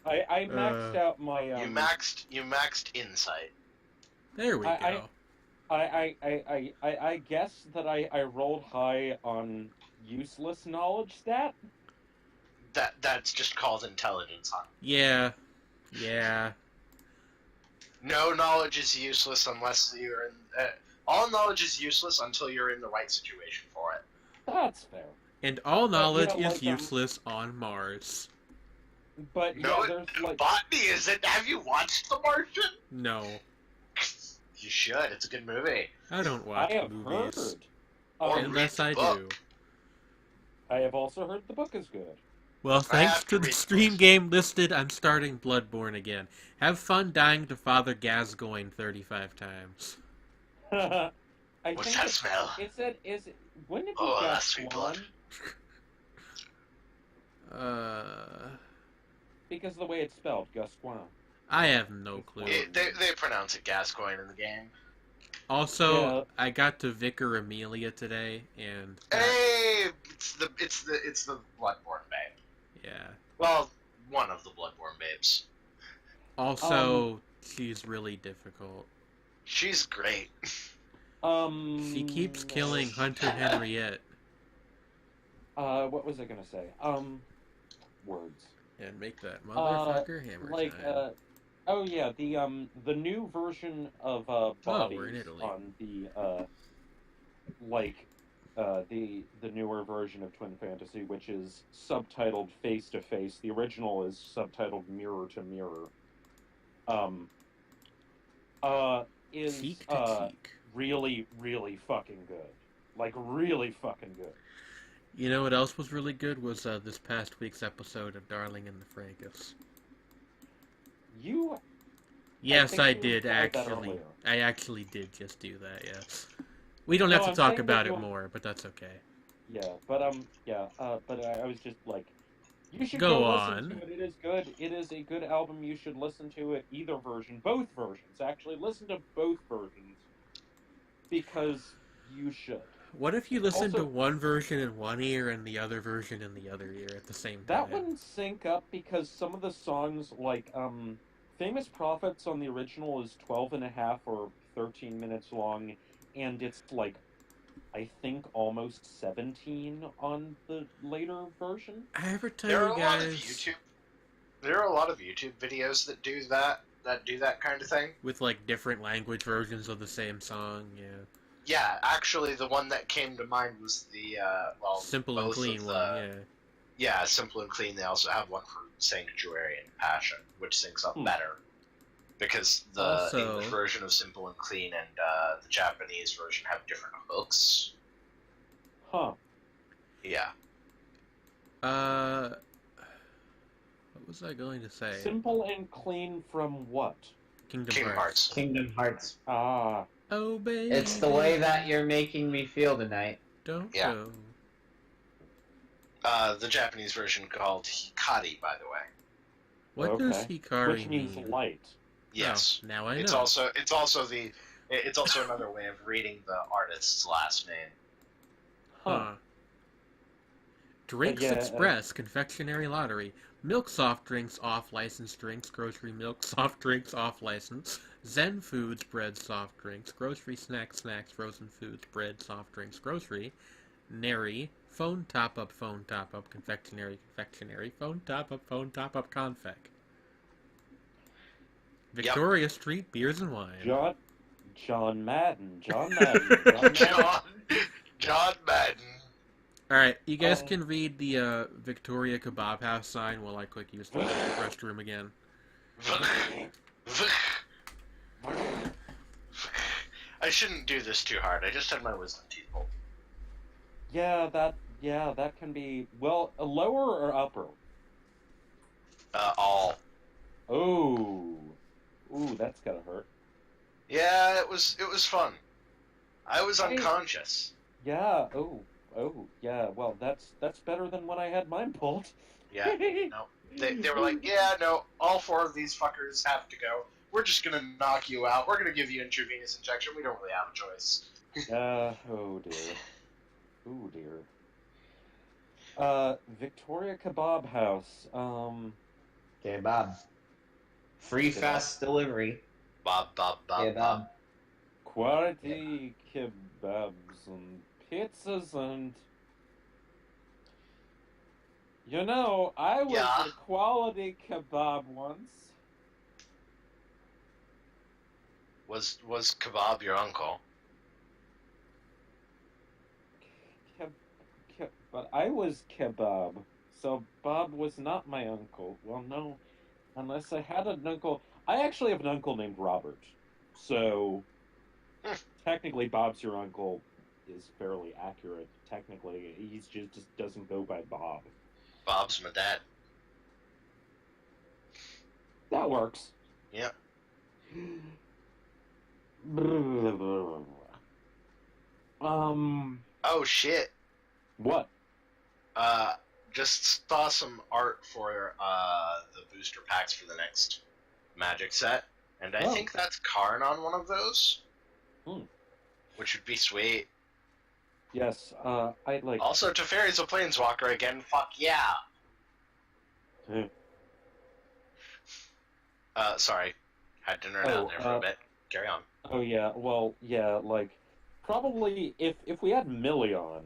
I maxed out my You maxed insight. There we go. I guess that I rolled high on useless knowledge stat. That's just called intelligence, huh? Yeah. No knowledge is useless unless you're in. All knowledge is useless until you're in the right situation for it. That's fair. And all knowledge you know, is like, useless on Mars. But No, yeah, there's like botany isn't. Have you watched The Martian? No. You should. It's a good movie. I don't watch I have movies. heard. Or Unless read I the do. book. I have also heard the book is good. Well, thanks have to to the read stream those. game listed, I'm starting Bloodborne again. Have fun dying to Father Gascoigne 35 times. I What's think that smell? wouldn't it be Oh, that's sweet blood. Because of the way it's spelled, Gascoigne. I have no clue. They pronounce it Gascoigne in the game. Also, Yeah. I got to Vicar Amelia today, and Hey, it's the Bloodborne babe. yeah. Well, one of the Bloodborne babes. Also, she's really difficult. She's great. She keeps killing Hunter Henriette. What was I gonna say? Words. And make that motherfucker hammer Like, time. oh yeah, the new version of we're in Bodies Italy. on the like the newer version of Twin Fantasy, which is subtitled Face to Face. The original is subtitled Mirror to Mirror. Um, is Cheek to cheek. really, really fucking good. Like, really fucking good. You know what else was really good was this past week's episode of Darling in the Franxx. You... Yes, I you did implied that actually. earlier. I actually did just do that. Yes. We don't No, have to I'm talk saying about that it you- more, but that's okay. Yeah, but I was just like, you should Go go on. listen to it. It is good. It is a good album. You should listen to it. Either version, both versions. Actually, listen to both versions because you should. What if you listen to Also- one version in one ear and the other version in the other ear at the same time? That wouldn't sync up because some of the songs, like Famous Prophets on the original is 12 and a half or 13 minutes long, and it's like, I think almost 17 on the later version. I ever tell There are you a lot of guys YouTube. There are a lot of YouTube videos that do that. That do that kind of thing. with like different language versions of the same song? Yeah. Yeah, actually, the one that came to mind was the Simple and both clean of one, the- yeah. Yeah, Simple and Clean. They also have one for Sanctuary and Passion, which syncs up better. Because the Also- English version of Simple and Clean and the Japanese version have different hooks. Huh. Yeah. What was I going to say? Simple and clean from what? Kingdom Hearts. Kingdom Hearts. Ah. Oh, baby. It's the way that you're making me feel tonight. Don't Yeah. go. The Japanese version called Hikari, by the way. What does Okay. Hikari Which means mean? light. Yes. Oh, now I know. It's also another way of reading the artist's last name. Huh. Drinks Yeah, Express, confectionery lottery. Milk soft drinks off license drinks, grocery milk soft drinks off license. Zen Foods bread soft drinks, grocery snacks, frozen foods, bread soft drinks, grocery. Nary, phone top up, confectionery, phone top up, confec. Victoria Street, beers and wine. John Madden. John Madden. John Madden. Alright, you guys can read the Victoria Kebab House sign while I quick use the restroom again. I shouldn't do this too hard. I just had my wisdom teeth pulled. Yeah, that can be, well, a lower or upper? All. Oh. Ooh, that's gotta hurt. Yeah, it was fun. I was unconscious. Yeah, oh, yeah, well, that's better than when I had mine pulled. Yeah, no. They were like, yeah, no, all four of these fuckers have to go. We're just gonna knock you out. We're gonna give you intravenous injection. We don't really have a choice. Oh dear. Oh dear. Victoria Kebab House. Kebab. Free fast delivery. Bob. Kebab. Quality kebabs and pizzas and... You know, I was Yeah. a quality kebab once. Was Kebab your uncle? But I was kebab, so Bob was not my uncle. Well, no, unless I had an uncle. I actually have an uncle named Robert, so technically Bob's your uncle is fairly accurate. Technically, he's just doesn't go by Bob. Bob's my dad. That works. Yep. Oh shit. What? Just saw some art for the booster packs for the next Magic set, and I think that's Karn on one of those. Which would be sweet. Yes, I'd like... Also, Teferi's a Planeswalker again, fuck yeah! Sorry. Had to nerd out there for a bit. Carry on. Oh yeah, well, yeah, like, probably, if we had Millie on,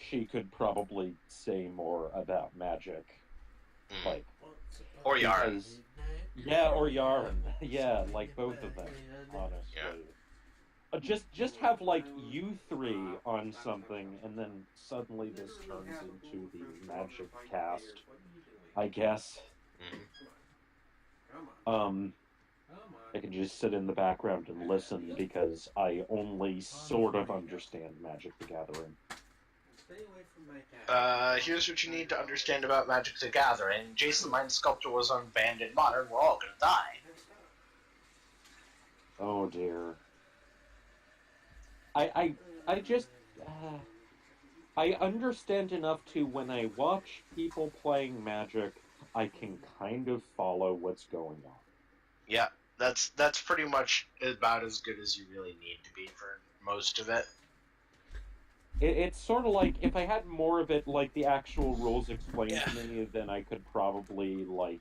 she could probably say more about Magic. Like... Or Yarn. Because, yeah, or Yarn. Yeah, like both of them, honestly. Just have like you three on something, and then suddenly this turns into the magic cast, I guess. I can just sit in the background and listen because I only sort of understand Magic the Gathering. Here's what you need to understand about Magic the Gathering. Jason the Mind Sculptor was unbanned in Modern. We're all gonna die. Oh dear. I just I understand enough to when I watch people playing Magic, I can kind of follow what's going on. Yeah, that's pretty much about as good as you really need to be for most of it. It's sort of like if I had more of it, like the actual rules explained to me, then I could probably like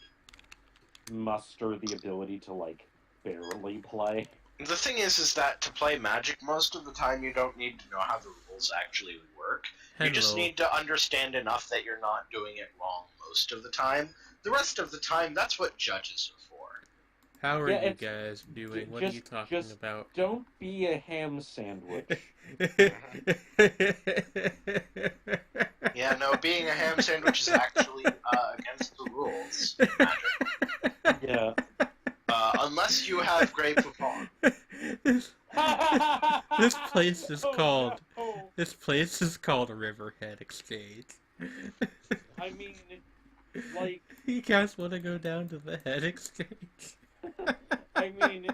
muster the ability to like barely play. The thing is that to play Magic, most of the time you don't need to know how the rules actually work. You just need to understand enough that you're not doing it wrong most of the time. The rest of the time, that's what judges are for. How are you guys doing? What are you talking about? Don't be a ham sandwich. Yeah, no, being a ham sandwich is actually against the rules. Yeah. Unless you have Grey Poupon. This place is called Riverhead Exchange. I mean, like, you guys want to go down to the head exchange? I mean,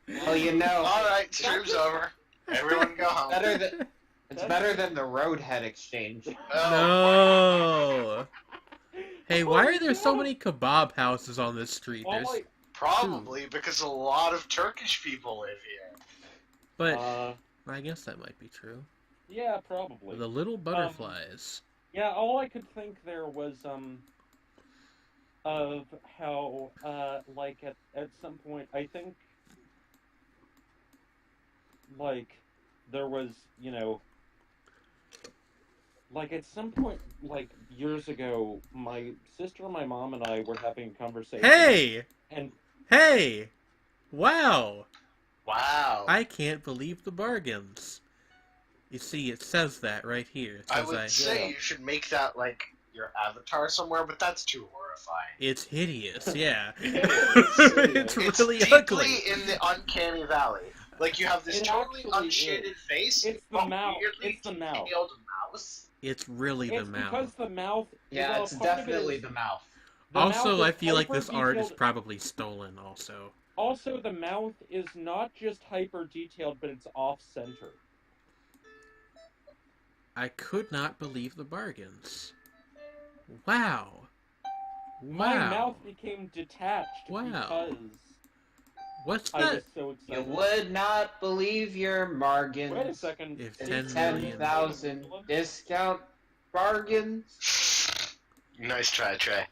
well, you know. All right, stream's over. Everyone go home. It's better than the Roadhead Exchange. No. Hey, why are there so many kebab houses on this street? Probably because a lot of Turkish people live here. But I guess that might be true. Yeah, probably. The little butterflies. Yeah, all I could think there was of how like at some point I think like there was, you know, like at some point like years ago my sister, my mom and I were having a conversation. Hey! Wow! Wow. I can't believe the bargains. You see, it says that right here. It says I would say you should make that, like, your avatar somewhere, but that's too horrifying. It's hideous, yeah. It's really deeply ugly. In the uncanny valley. Like, you have this totally unshaded face. It's the mouth. It's the mouth. Mouse. It's really the mouth. Because the mouth... Yeah, it's definitely the mouth. Also, I feel like this art is probably stolen, also. Also, the mouth is not just hyper-detailed, but it's off-center. I could not believe the bargains. Wow. My mouth became detached because... What's that? I was so excited. You would not believe your bargains. Wait a second. If It's 10,000 discount bargains. Nice try, Trey.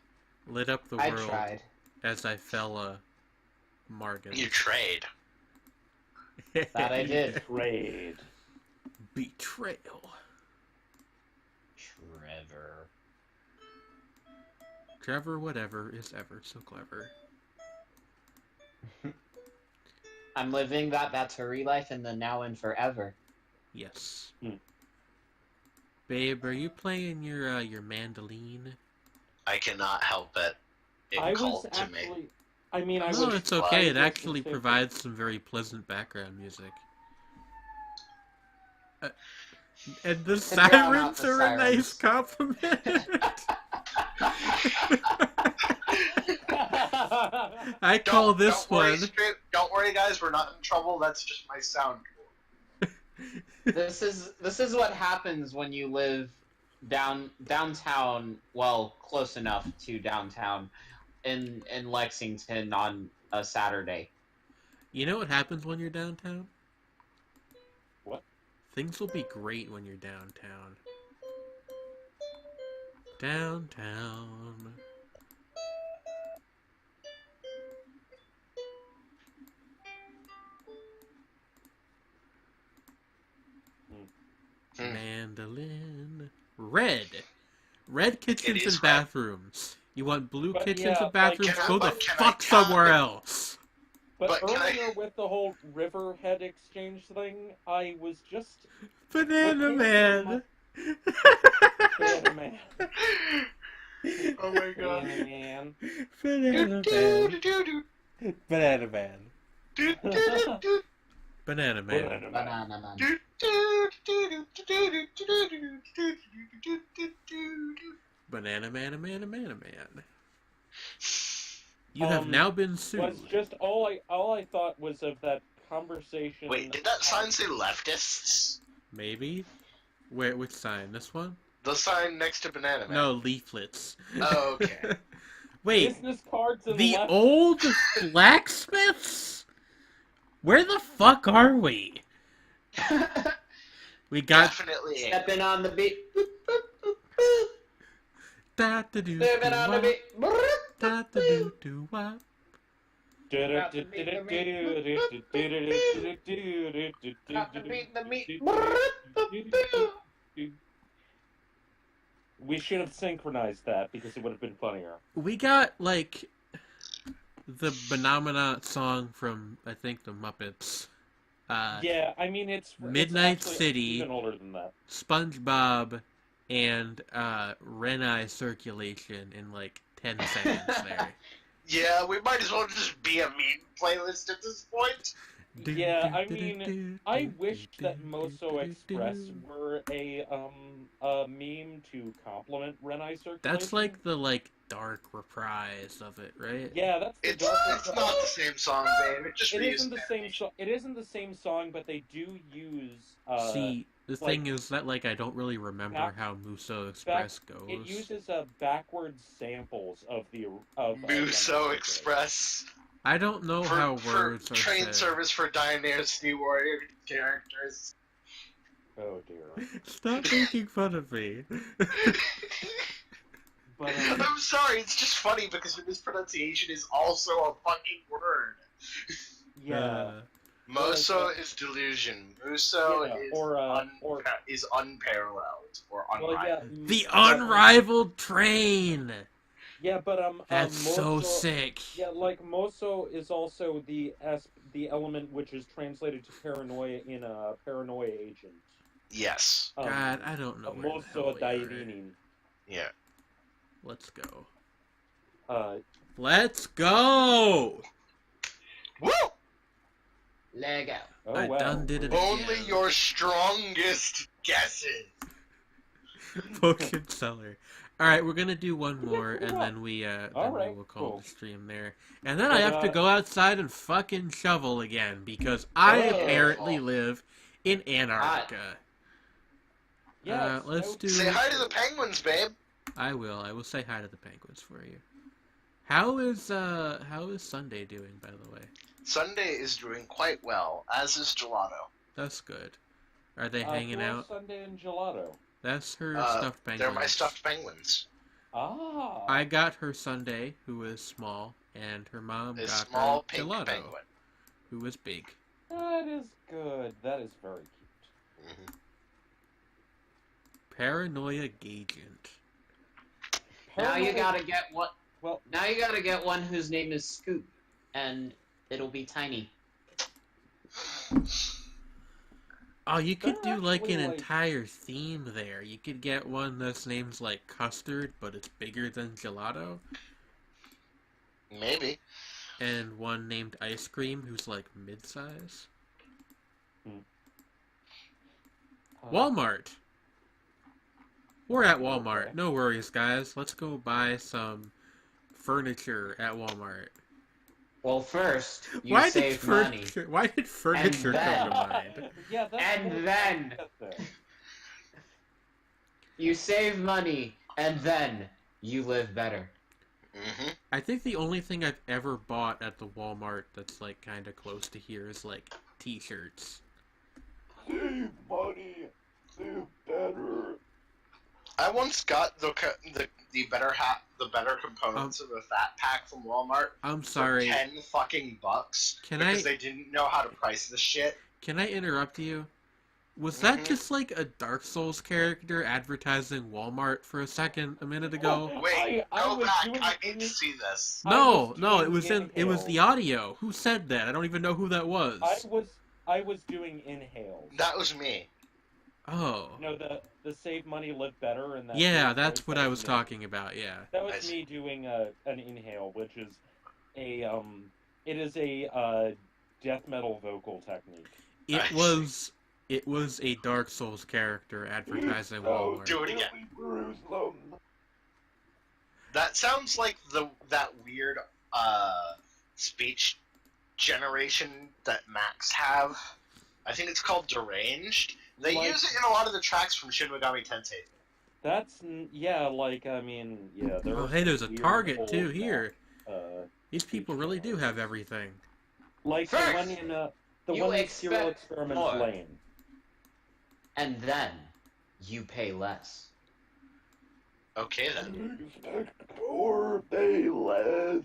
lit up the I world tried. as I fell a Margin. You trade. That I did. Trade. Betrayal. Trevor Whatevr is ever so clever. I'm living that battery life in the now and forever. Yes. Babe, are you playing your mandolin? I cannot help it. It called to me. I mean, I No, was. it's okay. It actually provides some very pleasant background music. And the sirens are a nice compliment. I call this one. Don't worry, guys. We're not in trouble. That's just my sound tool. This is what happens when you live downtown. Well, close enough to downtown, in Lexington on a Saturday. You know what happens when you're downtown? What? Things will be great when you're downtown. Downtown. Mandolin. Red kitchens and bathrooms. You want blue kitchens and bathrooms? Go the fuck somewhere else. But can I- earlier with the whole Riverhead exchange thing, I was just Banana Man. Banana Man. Oh my god. Banana Man. Banana Man. Banana Man. Banana Man. Banana man. Banana Man, Man. You have now been sued. Was just all I thought was of that conversation. Wait, did that sign say leftists? Maybe? Where? Which sign? This one? The sign next to Banana Man. No, leaflets. Oh, okay. Wait, Business cards and the left. old blacksmiths? Where the fuck are we? We got Definitely. Stepping on the beat. Boop, boop, boop, boop. Stepping on the beat. Boop, boop, boop. Got to beat the meat. Boop, boop, boop. We should have synchronized that because it would have been funnier. We got like the Phenomena song from I think the Muppets. Yeah, I mean it's Midnight actually City. even older than that. SpongeBob and Renai circulation in like 10 seconds there. Yeah, we might as well just be a meme playlist at this point. Yeah, I mean, I wish that Moso Express were a meme to complement Renai circulation. That's like the dark reprise of it, right? Yeah, that's the It's darkest. not the same song, babe. It just It reused isn't the same song. It isn't the same song, but they do use. See, the thing is that I don't really remember back- how Muso Express goes. It uses backwards samples of the Renai Muso circulation. Express. I don't know how For words are train said. service for Dynasty Warrior characters. Oh dear. Stop making fun of me. But I'm sorry, it's just funny because your mispronunciation is also a fucking word. yeah. Moso is delusion. Muso Yeah, is unparalleled or Well, yeah, unrivaled. The unrivaled train. Yeah, but That's so Moso, sick. Yeah, like Moso is also the element which is translated to paranoia in a Paranoia Agent. Yes. God, I don't know where the hell Moso we are. Dairinin. Yeah. Let's go. Let's go. Woo! Lego. Oh I wow. done did it Only again. your strongest guesses. Potion Seller. Alright, we're gonna do one more, pretty and well. then we Alright, will call cool. the stream there. And then But, I have to go outside and fucking shovel again, because I Oh. apparently live in Antarctica. Yes, let's do... Say hi to the penguins, babe. I will say hi to the penguins for you. How is Sunday doing, by the way? Sunday is doing quite well, as is Gelato. That's good. Are they hanging out? Sunday and gelato. That's her stuffed penguins. They're my stuffed penguins. Ah. I got her Sunday, who is small, and her mom A got small her pink Gelato, penguin. who is big. That is good. That is very cute. Mhm. Paranoia Gagent. Now you Paranoia- gotta get what? Well, Now you gotta get one whose name is Scoop, and it'll be tiny. Oh, you could They're do like actually, an like- entire theme there. You could get one that's named like Custard, but it's bigger than Gelato, Maybe. and one named Ice Cream, who's like mid-size. Walmart. We're at Walmart. Okay. No worries, guys. Let's go buy some furniture at Walmart. Well, first you Why did save money, furniture? Why did furniture come then- to mind? Yeah, that's And what- then- you save money, and then you live better. Mm-hmm. I think the only thing I've ever bought at the Walmart that's like kind of close to here is like T-shirts. Save money, save better. I once got the better components of a fat pack from Walmart I'm for sorry. $10 fucking bucks Can because I they didn't know how to price the shit. can I interrupt you? Was that just like a Dark Souls character advertising Walmart for a minute ago? Wait, I go was back. doing I in- need to see this. No, I no, was it was doing it was the inhales. audio. Who said that? I don't even know who that was. I was doing inhales. That was me. Oh. No, the save money, live better, and that. Yeah, voice, that's what I was me. talking about, yeah. That was Nice. me doing an inhale, which is it is a death metal vocal technique. It was a Dark Souls character advertising Walmart. Do it again. That sounds like that weird speech generation that Macs have. I think it's called deranged. They use it in a lot of the tracks from Shin Megami Tensei. That's yeah, like I mean, yeah. Oh, hey, there's a weird Target old too here. These speech people really do have everything. Like First, the one in you one in Serial expect Experiments more. Lane. And then you pay less. Okay then. Or pay less.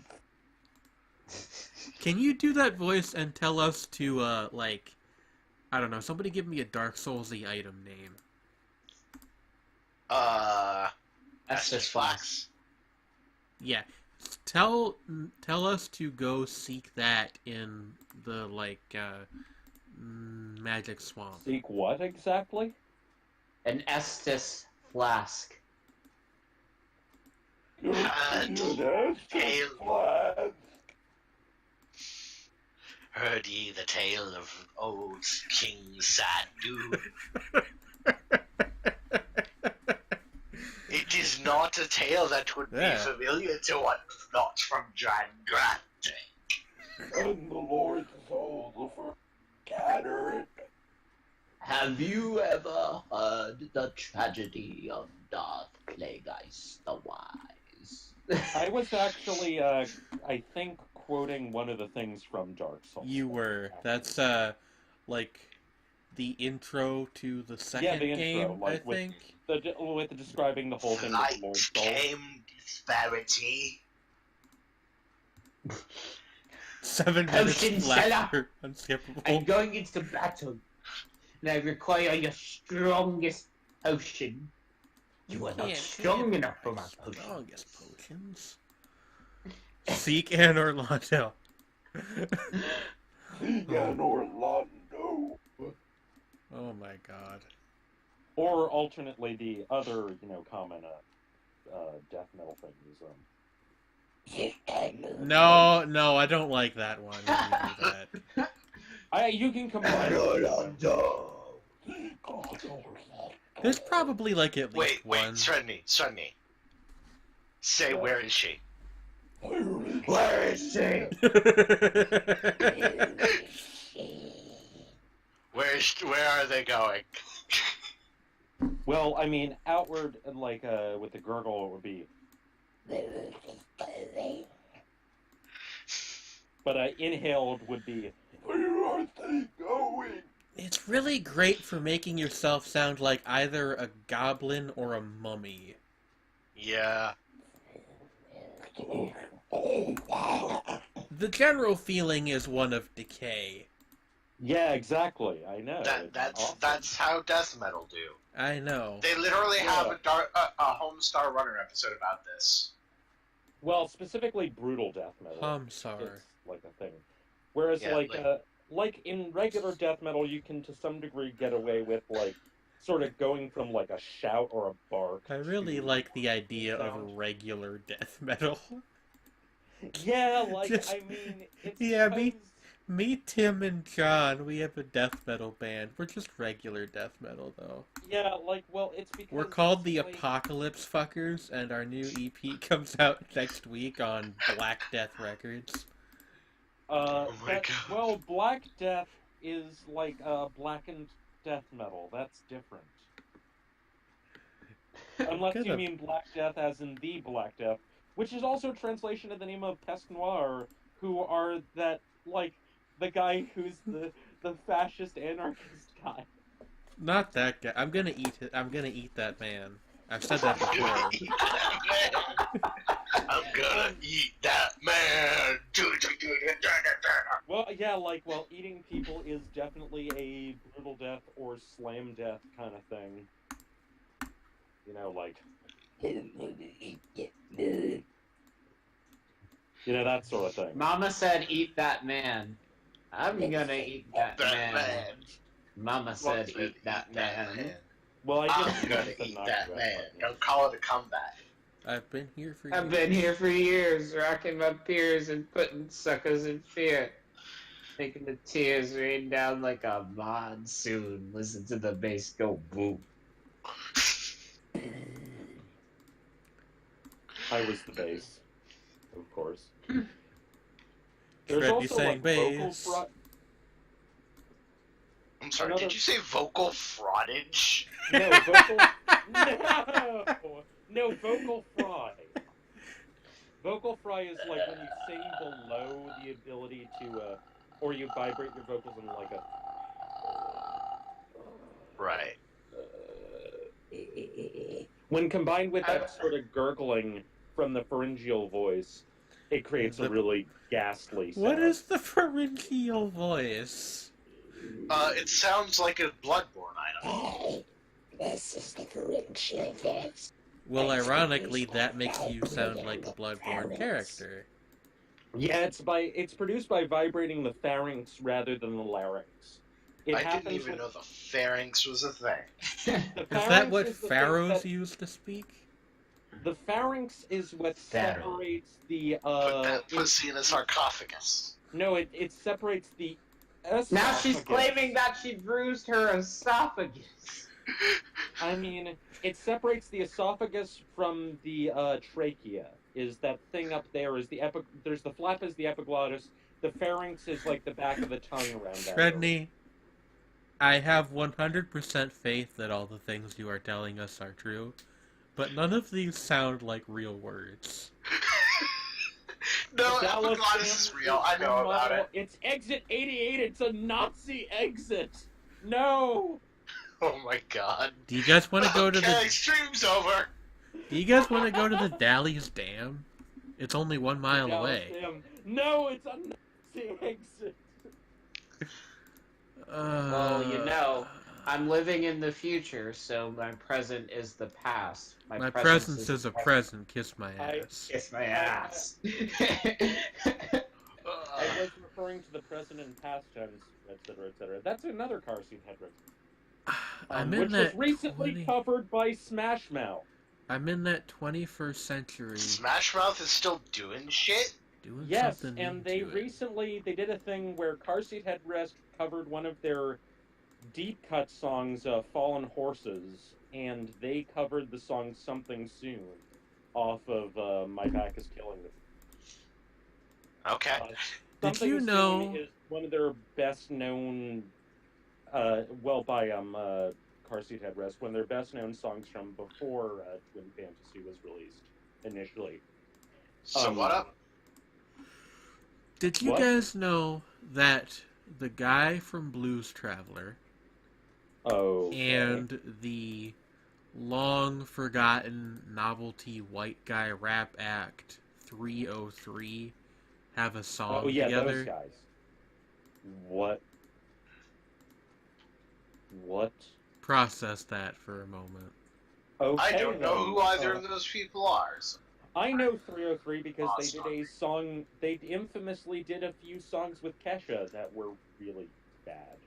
Can you do that voice and tell us to like, I don't know, somebody give me a Dark Soulsy item name. Estus Flax. Yeah. Tell us to go seek that in the Magic Swamp. Seek what exactly? An Estus flask. And tale. Heard ye the tale of old King Sandu? It is not a tale that would Yeah. be familiar to one not from Dran Grande. And the Lord's soul for scattered. Have you ever heard the tragedy of Darth Plagueis the Wise? I was actually, I think, quoting one of the things from Dark Souls. You were. That's like the intro to the second the intro, game, like, I think. with describing the whole thing with Light Lord's soul. came disparity. 7 minutes Potion laughter, unskippable. I'm going into battle, and I require your strongest potion. You are not strong enough for my potion. Strongest potions. Seek Anne Orlando. Vegan Orlando. Oh my god. Or alternately, the other, common death metal thing is No, I don't like that one. when you do that. you can combine. There's probably like at least Wait, one. Sredni. Say, where is she? Where is she? Where are they going? Well, I mean, outward, like, with the gurgle, it would be. But inhaled would be. Where are they going? It's really great for making yourself sound like either a goblin or a mummy. Yeah. The general feeling is one of decay. Yeah, exactly. I know. That's Awesome. that's how death metal do. I know. They literally have a Homestar Runner episode about this. Well, specifically brutal death metal. Homsar. It's like a thing. Whereas, Yeah, like in regular death metal, you can to some degree get away with sort of going from like a shout or a bark. I really like the idea of regular death metal. Yeah, Just- I mean, it's Yeah, because- Me, Tim, and John, we have a death metal band. We're just regular death metal, though. Yeah, it's because We're called the it's, Apocalypse Fuckers, and our new EP comes out next week on Black Death Records. Oh my God. Well, Black Death is like blackened death metal. That's different. Unless Kind you of- mean Black Death as in the Black Death, which is also a translation of the name of Peste Noir, who are the guy who's the fascist anarchist guy. Not that guy. I'm gonna eat that man. I've said that before. I'm gonna eat that man. Well, yeah, like, well, eating people is definitely a brutal death or slam death kind of thing. You know, like, that sort of thing. Mama said, "Eat that man." I'm gonna eat that man. Mama said, "Eat that man." Well, I I'm guess gonna eat that man. Don't call it a comeback. I've been here for I've been here for years, rocking my peers and putting suckers in fear. Making the tears rain down like a monsoon. Listen to the bass go boom. I was the bass, of course. There's Sredni also, sang like, vocal bass. fraud. I'm sorry, Another- did you say vocal fraudage? No, vocal... No, vocal fry. Vocal fry is like when you sing below the ability to, or you vibrate your vocals in like a... Right. When combined with that sort of gurgling from the pharyngeal voice, it creates a really ghastly sound. What is the pharyngeal voice? It sounds like a Bloodborne item. This is the pharyngeal voice. Well, ironically, that makes you sound like a Bloodborne character. Yeah, it's produced by vibrating the pharynx rather than the larynx. I didn't even know the pharynx was a thing. Is that what pharaohs used to speak? The pharynx is what separates the Put that pussy in a sarcophagus. No, it separates the esophagus. Now she's claiming that she bruised her esophagus. I mean, it separates the esophagus from the trachea. Is that thing up there? Is there's the flap is the epiglottis. The pharynx is like the back of the tongue around that. Sredni, I have 100% faith that all the things you are telling us are true, but none of these sound like real words. No, epiglottis is real. I know about it. It's Exit 88. It's a Nazi exit. No. Oh my god. Do you guys want to go to the... stream's over. Do you guys want to go to the Dalles Dam? It's only 1 mile away. No, it's a Nazi exit. Well, you know, I'm living in the future, so my present is the past. My presence is a present. Kiss my ass. Kiss my ass. I was referring to the present and past tense, etc., etc. That's another car seat headroom. Which was recently covered by Smash Mouth. I'm in that 21st century. Smash Mouth is still doing shit? Doing yes, something and they recently they did a thing where Car Seat Headrest covered one of their deep cut songs, "Fallen Horses," and they covered the song "Something Soon" off of "My Back Is Killing Me." Okay. Did you know? Soon is one of their best known, by Car Seat Headrest, one of their best known songs from before Twin Fantasy was released initially. So what up? Did you guys know that the guy from Blues Traveler and the long-forgotten novelty white guy rap act 303 have a song together? Those guys. What? Process that for a moment. Okay, I don't know who either of those people are. So. I know 303 because they did a song. They infamously did a few songs with Kesha that were really bad.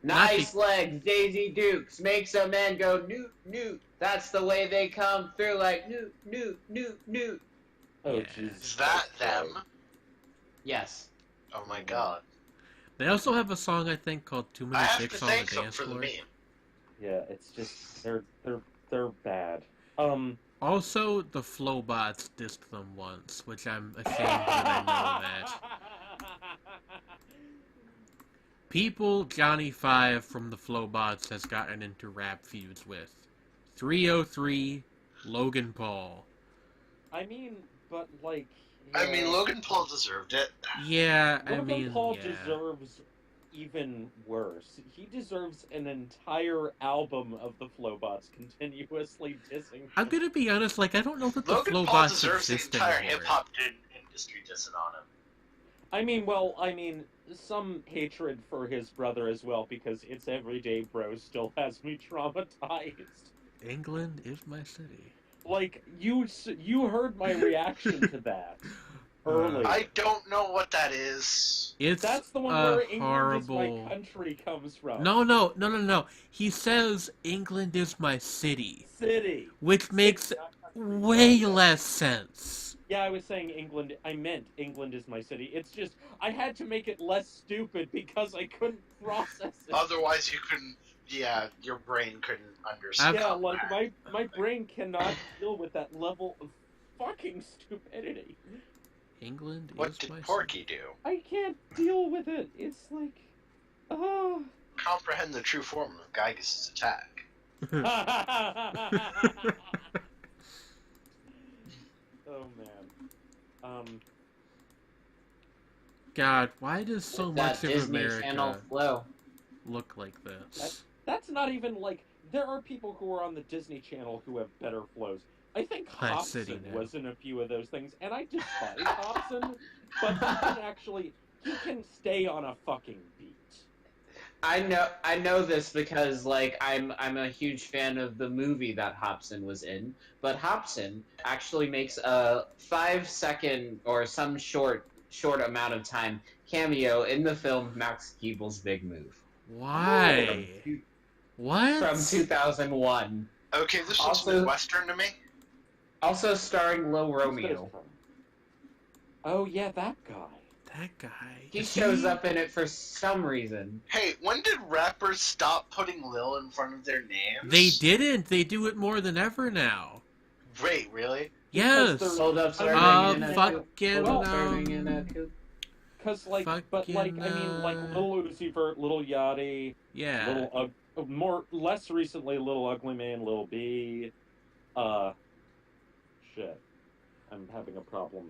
Nice legs, Daisy Dukes. Makes a man go newt, newt. That's the way they come through, like newt, newt, newt, newt. Oh, Jesus. Is that them? Yes. Oh my god. They also have a song, I think, called Too Many Chicks on the Dance Floor. Yeah, it's just they're bad. Also, the Flowbots dissed them once, which I'm ashamed that I know that. People Johnny Five from the Flowbots has gotten into rap feuds with. 303, Logan Paul. I mean, but like... I mean, Logan Paul deserved it. Yeah, Logan Paul deserves even worse. He deserves an entire album of the Flowbots continuously dissing him. I'm gonna be honest, like, I don't know that the Logan Paul Flowbots deserves the exist entire anymore. hip hop industry dissing on him. I mean, some hatred for his brother as well, because It's Everyday Bro still has me traumatized. England is my city. Like, you heard my reaction to that earlier. I don't know what that is. It's That's the one a where England horrible... is my country comes from. No. He says England is my city. City. Which makes City, not country. way less sense. Yeah, I was saying England. I meant England is my city. It's just, I had to make it less stupid because I couldn't process it. Otherwise, you couldn't. Yeah, your brain couldn't understand. Yeah, like, that. my brain cannot deal with that level of fucking stupidity. England What is did my Porky do? I can't deal with it. It's like, oh. Comprehend the true form of Gygas's attack. city. Oh man. God, why does so that much of Disney America Channel flow. look like this? That's not even like, there are people who are on the Disney Channel who have better flows. I think Hot City Hobson now. was in a few of those things, and I despise Hobson, but he can stay on a fucking beat. I know this because like I'm a huge fan of the movie that Hobson was in, but Hobson actually makes a 5-second or some short amount of time cameo in the film Max Keeble's Big Move. Why? What? From 2001. Okay, this looks Also- Midwestern to me. Also starring Lil Romeo. Oh yeah, that guy. That guy. He Is shows up in it for some reason. Hey, when did rappers stop putting Lil in front of their names? They didn't. They do it more than ever now. Wait, really? Yes. Because Hold up, serving in a fucking, coop. Hold up, serving in a coop. Cause like, but like, I mean, like Lil Uzi Vert, Lil Yachty, Yeah. less recently, Lil Ugly Man, Lil B. Shit, I'm having a problem.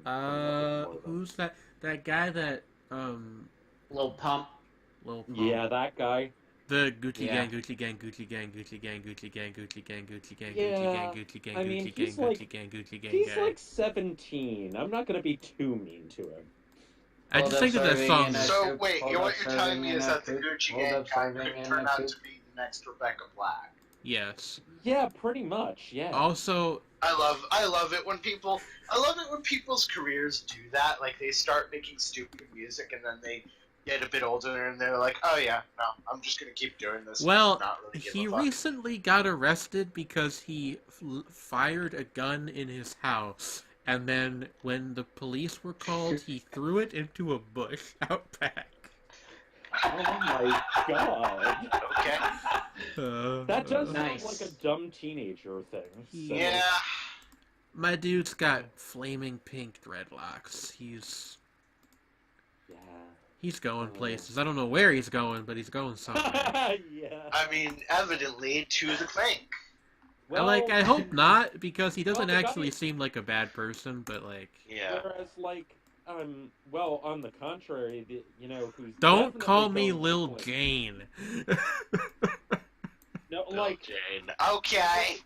Who's that? That guy that Lil Pump. Lil Pump. Yeah, that guy. The Gucci Yeah. Gang, Gucci Gang, Gucci Gang, Gucci Gang, Gucci Gang, Gucci Gang, Gucci Gang, Yeah, Gucci Gang, Gucci Gang, I mean, Gucci Gang, he's like- Gucci Gang, Gucci Gang. He's like 17. I'm not gonna be too mean to him. I Hold just up, think that that serving song. in a So coop. wait, Hold what up, you're telling serving me in is a that the coop. Gucci Hold Gang up, serving could in turn a out coop. to be the next Rebecca Black. Yes. Yeah, pretty much. Yeah. Also, I love it when people's careers do that. Like they start making stupid music and then they get a bit older and they're like, oh yeah, no, I'm just gonna keep doing this. well, and not really give he a fuck. recently got arrested because he fired a gun in his house, and then when the police were called, he threw it into a bush out back. Oh my god. Okay. That does Nice. sound like a dumb teenager thing. So. Yeah. My dude's got flaming pink dreadlocks. Yeah. He's going places. I don't know where he's going, but he's going somewhere. Yeah. I mean, evidently to the clank. I hope not, because he doesn't Well, the guy- actually seem like a bad person, but like... Yeah. Whereas, like, well, on the contrary, who's Don't definitely call me going Lil to- Jane. No, Bill like Jane. Okay.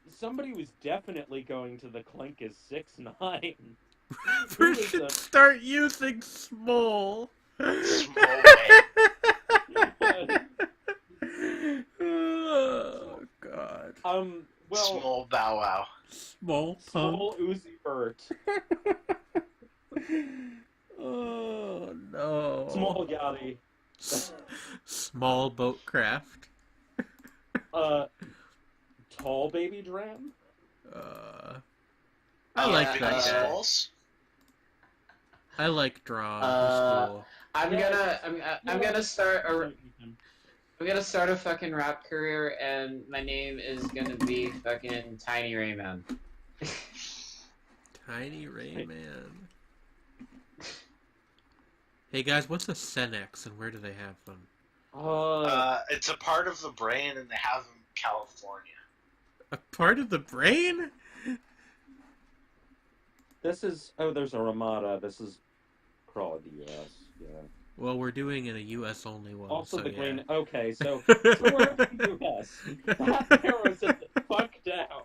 somebody was definitely going to the clink is 6ix9ine. We should start using small. Small way. Oh, God. Well, Small Bow Wow. Small pump. small Uzi Vert, Oh, no. small Yachty, Small boat craft. tall baby Dram. I like Yeah, that guy. Smalls. I like Drawn. Uh, He's cool. I'm gonna start a fucking rap career, and my name is gonna be fucking Tiny Rayman. Tiny Rayman. Hey guys, what's a Senex and where do they have them? It's a part of the brain, and they have them in California. A part of the brain? This is there's a Ramada. This is Crawl of the U.S. Yeah. Well, we're doing it a U.S. only one. Also so the yeah. green. Okay, so we're in the U.S. That narrows it the fuck down.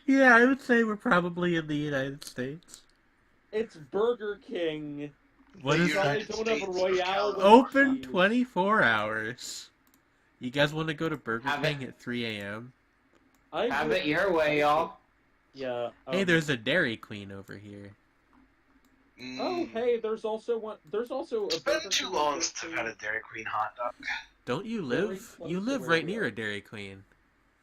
Yeah, I would say we're probably in the United States. It's Burger King. What The is Sorry, that? United don't have a States of Royale with California. Open cheese. 24 hours. You guys want to go to Burger Have King it. at 3 a.m.? Have it your way, y'all. Yeah. Hey, there's a Dairy Queen over here. Oh, hey, there's also one. There's also It's a been Burger too King long Dairy since I've Queen. had a Dairy Queen hot dog. Don't you Very live? close You to live where right we near are. a Dairy Queen.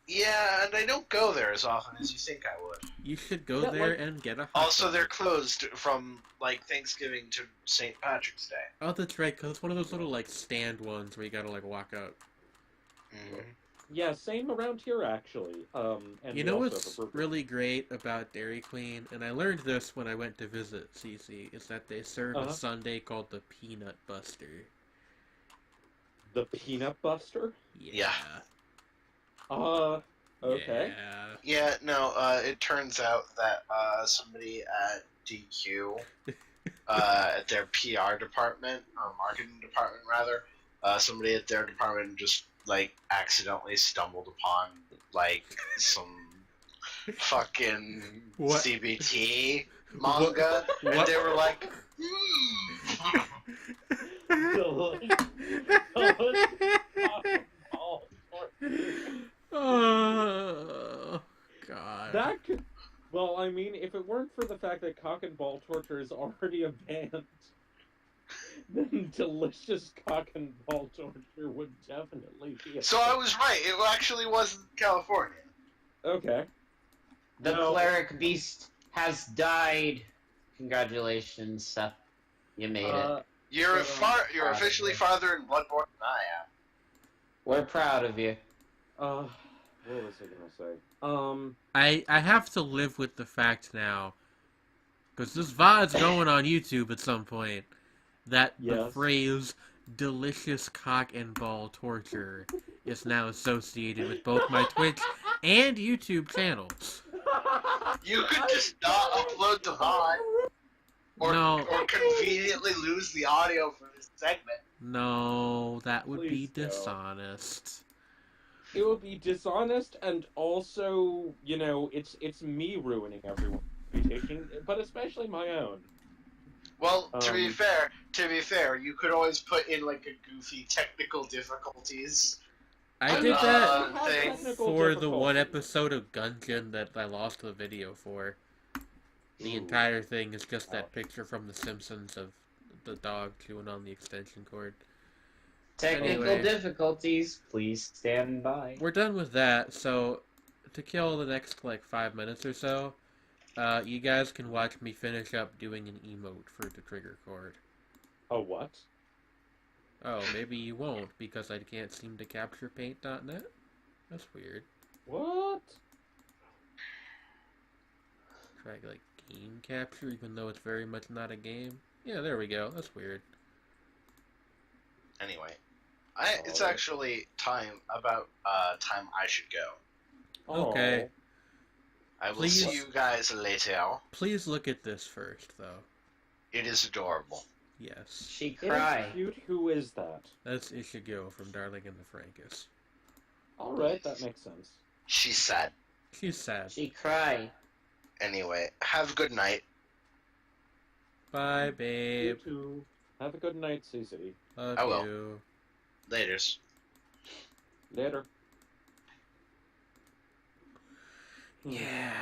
Yeah, and I don't go there as often as you think I would. You should go Yeah, there like- and get a hot Also, dog. they're closed from like Thanksgiving to St. Patrick's Day. Oh, that's right, because it's one of those little, like, stand ones where you gotta, like, walk up. Yeah, same around here actually. And You we know also what's have a Burger really great about Dairy Queen, and I learned this when I went to visit CC, is that they serve Uh-huh. a sundae called the Peanut Buster. The Peanut Buster. Yeah. Okay. Yeah. Yeah, no, it turns out that somebody at DQ, at their PR department, or marketing department rather, somebody at their department just, like, accidentally stumbled upon, like, some fucking What? CBT manga, What? and they were like, Oh, God. That could. Well, I mean, if it weren't for the fact that cock and ball torture is already a band, then delicious cock and ball torture would definitely be. So I was right, it actually wasn't California. Okay. The No. cleric beast has died. Congratulations, Seth. You made it. You're you're proud of officially you. farther in Bloodborne than I am. We're proud of you. What was I gonna say? I have to live with the fact now, because this VOD's going on YouTube at some point, that the Yes. phrase delicious cock and ball torture is now associated with both my Twitch and YouTube channels. You could just not upload the VOD, or or conveniently lose the audio for this segment. No, that would Please be don't. dishonest. It would be dishonest, and also, you know, it's me ruining everyone's reputation, but especially my own. Well, to be Um, fair, you could always put in like a goofy technical difficulties. I did that have thing. technical for the one difficulties. episode of Gungeon that I lost the video for. The Ooh. entire thing is just that Ouch. picture from The Simpsons of the dog chewing on the extension cord. Technical Anyway. difficulties, please stand by. We're done with that, so to kill the next, like, 5 minutes or so, you guys can watch me finish up doing an emote for the trigger cord. A what? Oh, maybe you won't, because I can't seem to capture paint.net? That's weird. What? Try, like, game capture, even though it's very much not a game. Yeah, there we go. That's weird. Anyway, it's Oh. actually time time I should go. Okay. I will Please. see you guys later. Please look at this first, though. It is adorable. Yes. She It is cried. cute. Who is that? That's Ishigo from Darling in the Franxx. Alright, that makes sense. She's sad. She's sad. She cried. Anyway, have a good night. Bye, You babe. too. Have a good night, CC. Love I will. you. Laters. Later. Yeah.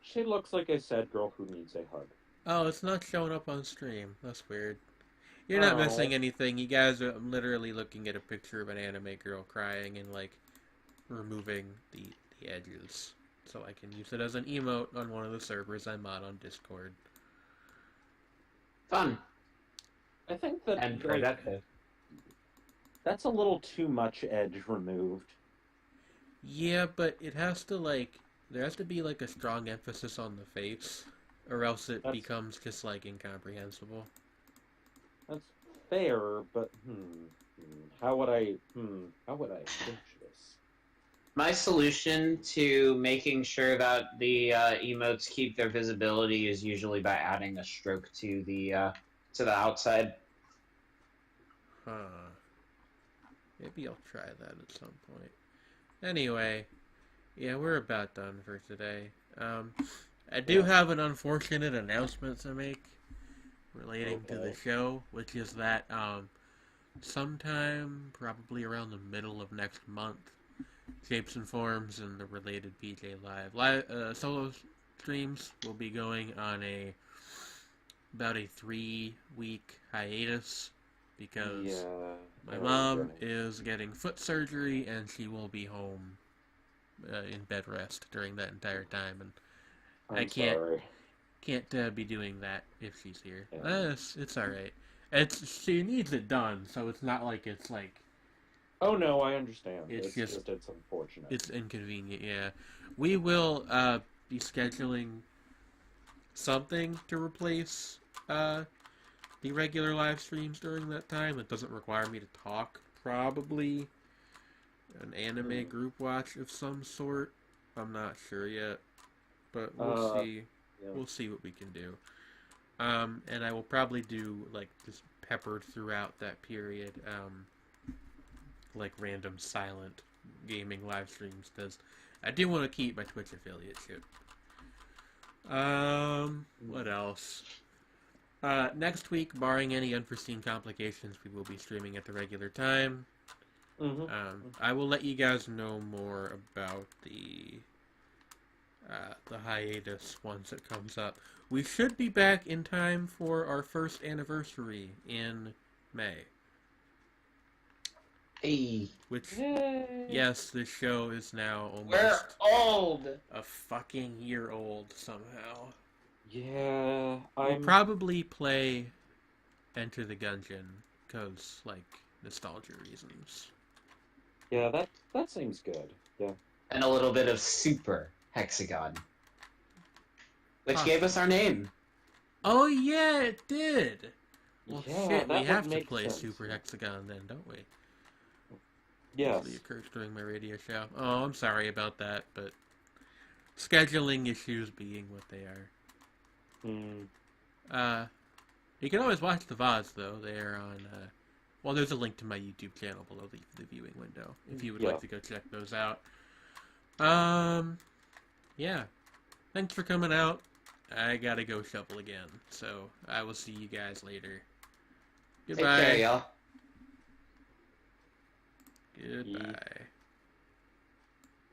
She looks like a sad girl who needs a hug. Oh, it's not showing up on stream. That's weird. You're not Oh. missing anything. You guys are literally looking at a picture of an anime girl crying and, like, removing the edges. So I can use it as an emote on one of the servers I'm on Discord. Fun I think that and like, productive. that's a little too much edge removed. Yeah, but it has to, like, there has to be, like, a strong emphasis on the face, or else it That's- becomes just, like, incomprehensible. That's fair, but how would I approach this? My solution to making sure that the emotes keep their visibility is usually by adding a stroke to the outside. Huh. Maybe I'll try that at some point. Anyway, yeah, we're about done for today. I do have an unfortunate announcement to make relating to the show, which is that sometime probably around the middle of next month, Shapes and Forms and the related PJ Live solo streams will be going on about a 3-week hiatus because my mom is getting foot surgery and she will be home in bed rest during that entire time, and I can't be doing that if she's here. It's all right. She needs it done, so it's not like it's like. Oh no, I understand. It's just it's unfortunate. It's inconvenient. Yeah, we will be scheduling something to replace the regular live streams during that time. It doesn't require me to talk. Probably an anime group watch of some sort. I'm not sure yet, but we'll see. Yeah. We'll see what we can do. And I will probably do like just peppered throughout that period, like random silent gaming live streams because I do want to keep my Twitch affiliateship. What else? Next week, barring any unforeseen complications, we will be streaming at the regular time. I will let you guys know more about the hiatus once it comes up. We should be back in time for our first anniversary in May. Hey. Which, yes, this show is now almost We're old! a fucking year old somehow. Yeah, We'll probably play Enter the Gungeon because, like, nostalgia reasons. Yeah, that seems good. Yeah. And a little bit of Super Hexagon. Which gave us our name. Oh, yeah, it did! Well, Yeah, shit, we that have would to make play sense. Super Hexagon then, don't we? Yes. Usually occurs during my radio show. Oh, I'm sorry about that, but scheduling issues being what they are. You can always watch the VODs, though. They're on, well, there's a link to my YouTube channel below the viewing window, if you would like to go check those out. Yeah. Thanks for coming out. I gotta go shovel again, so I will see you guys later. Goodbye. Take care, y'all. Goodbye.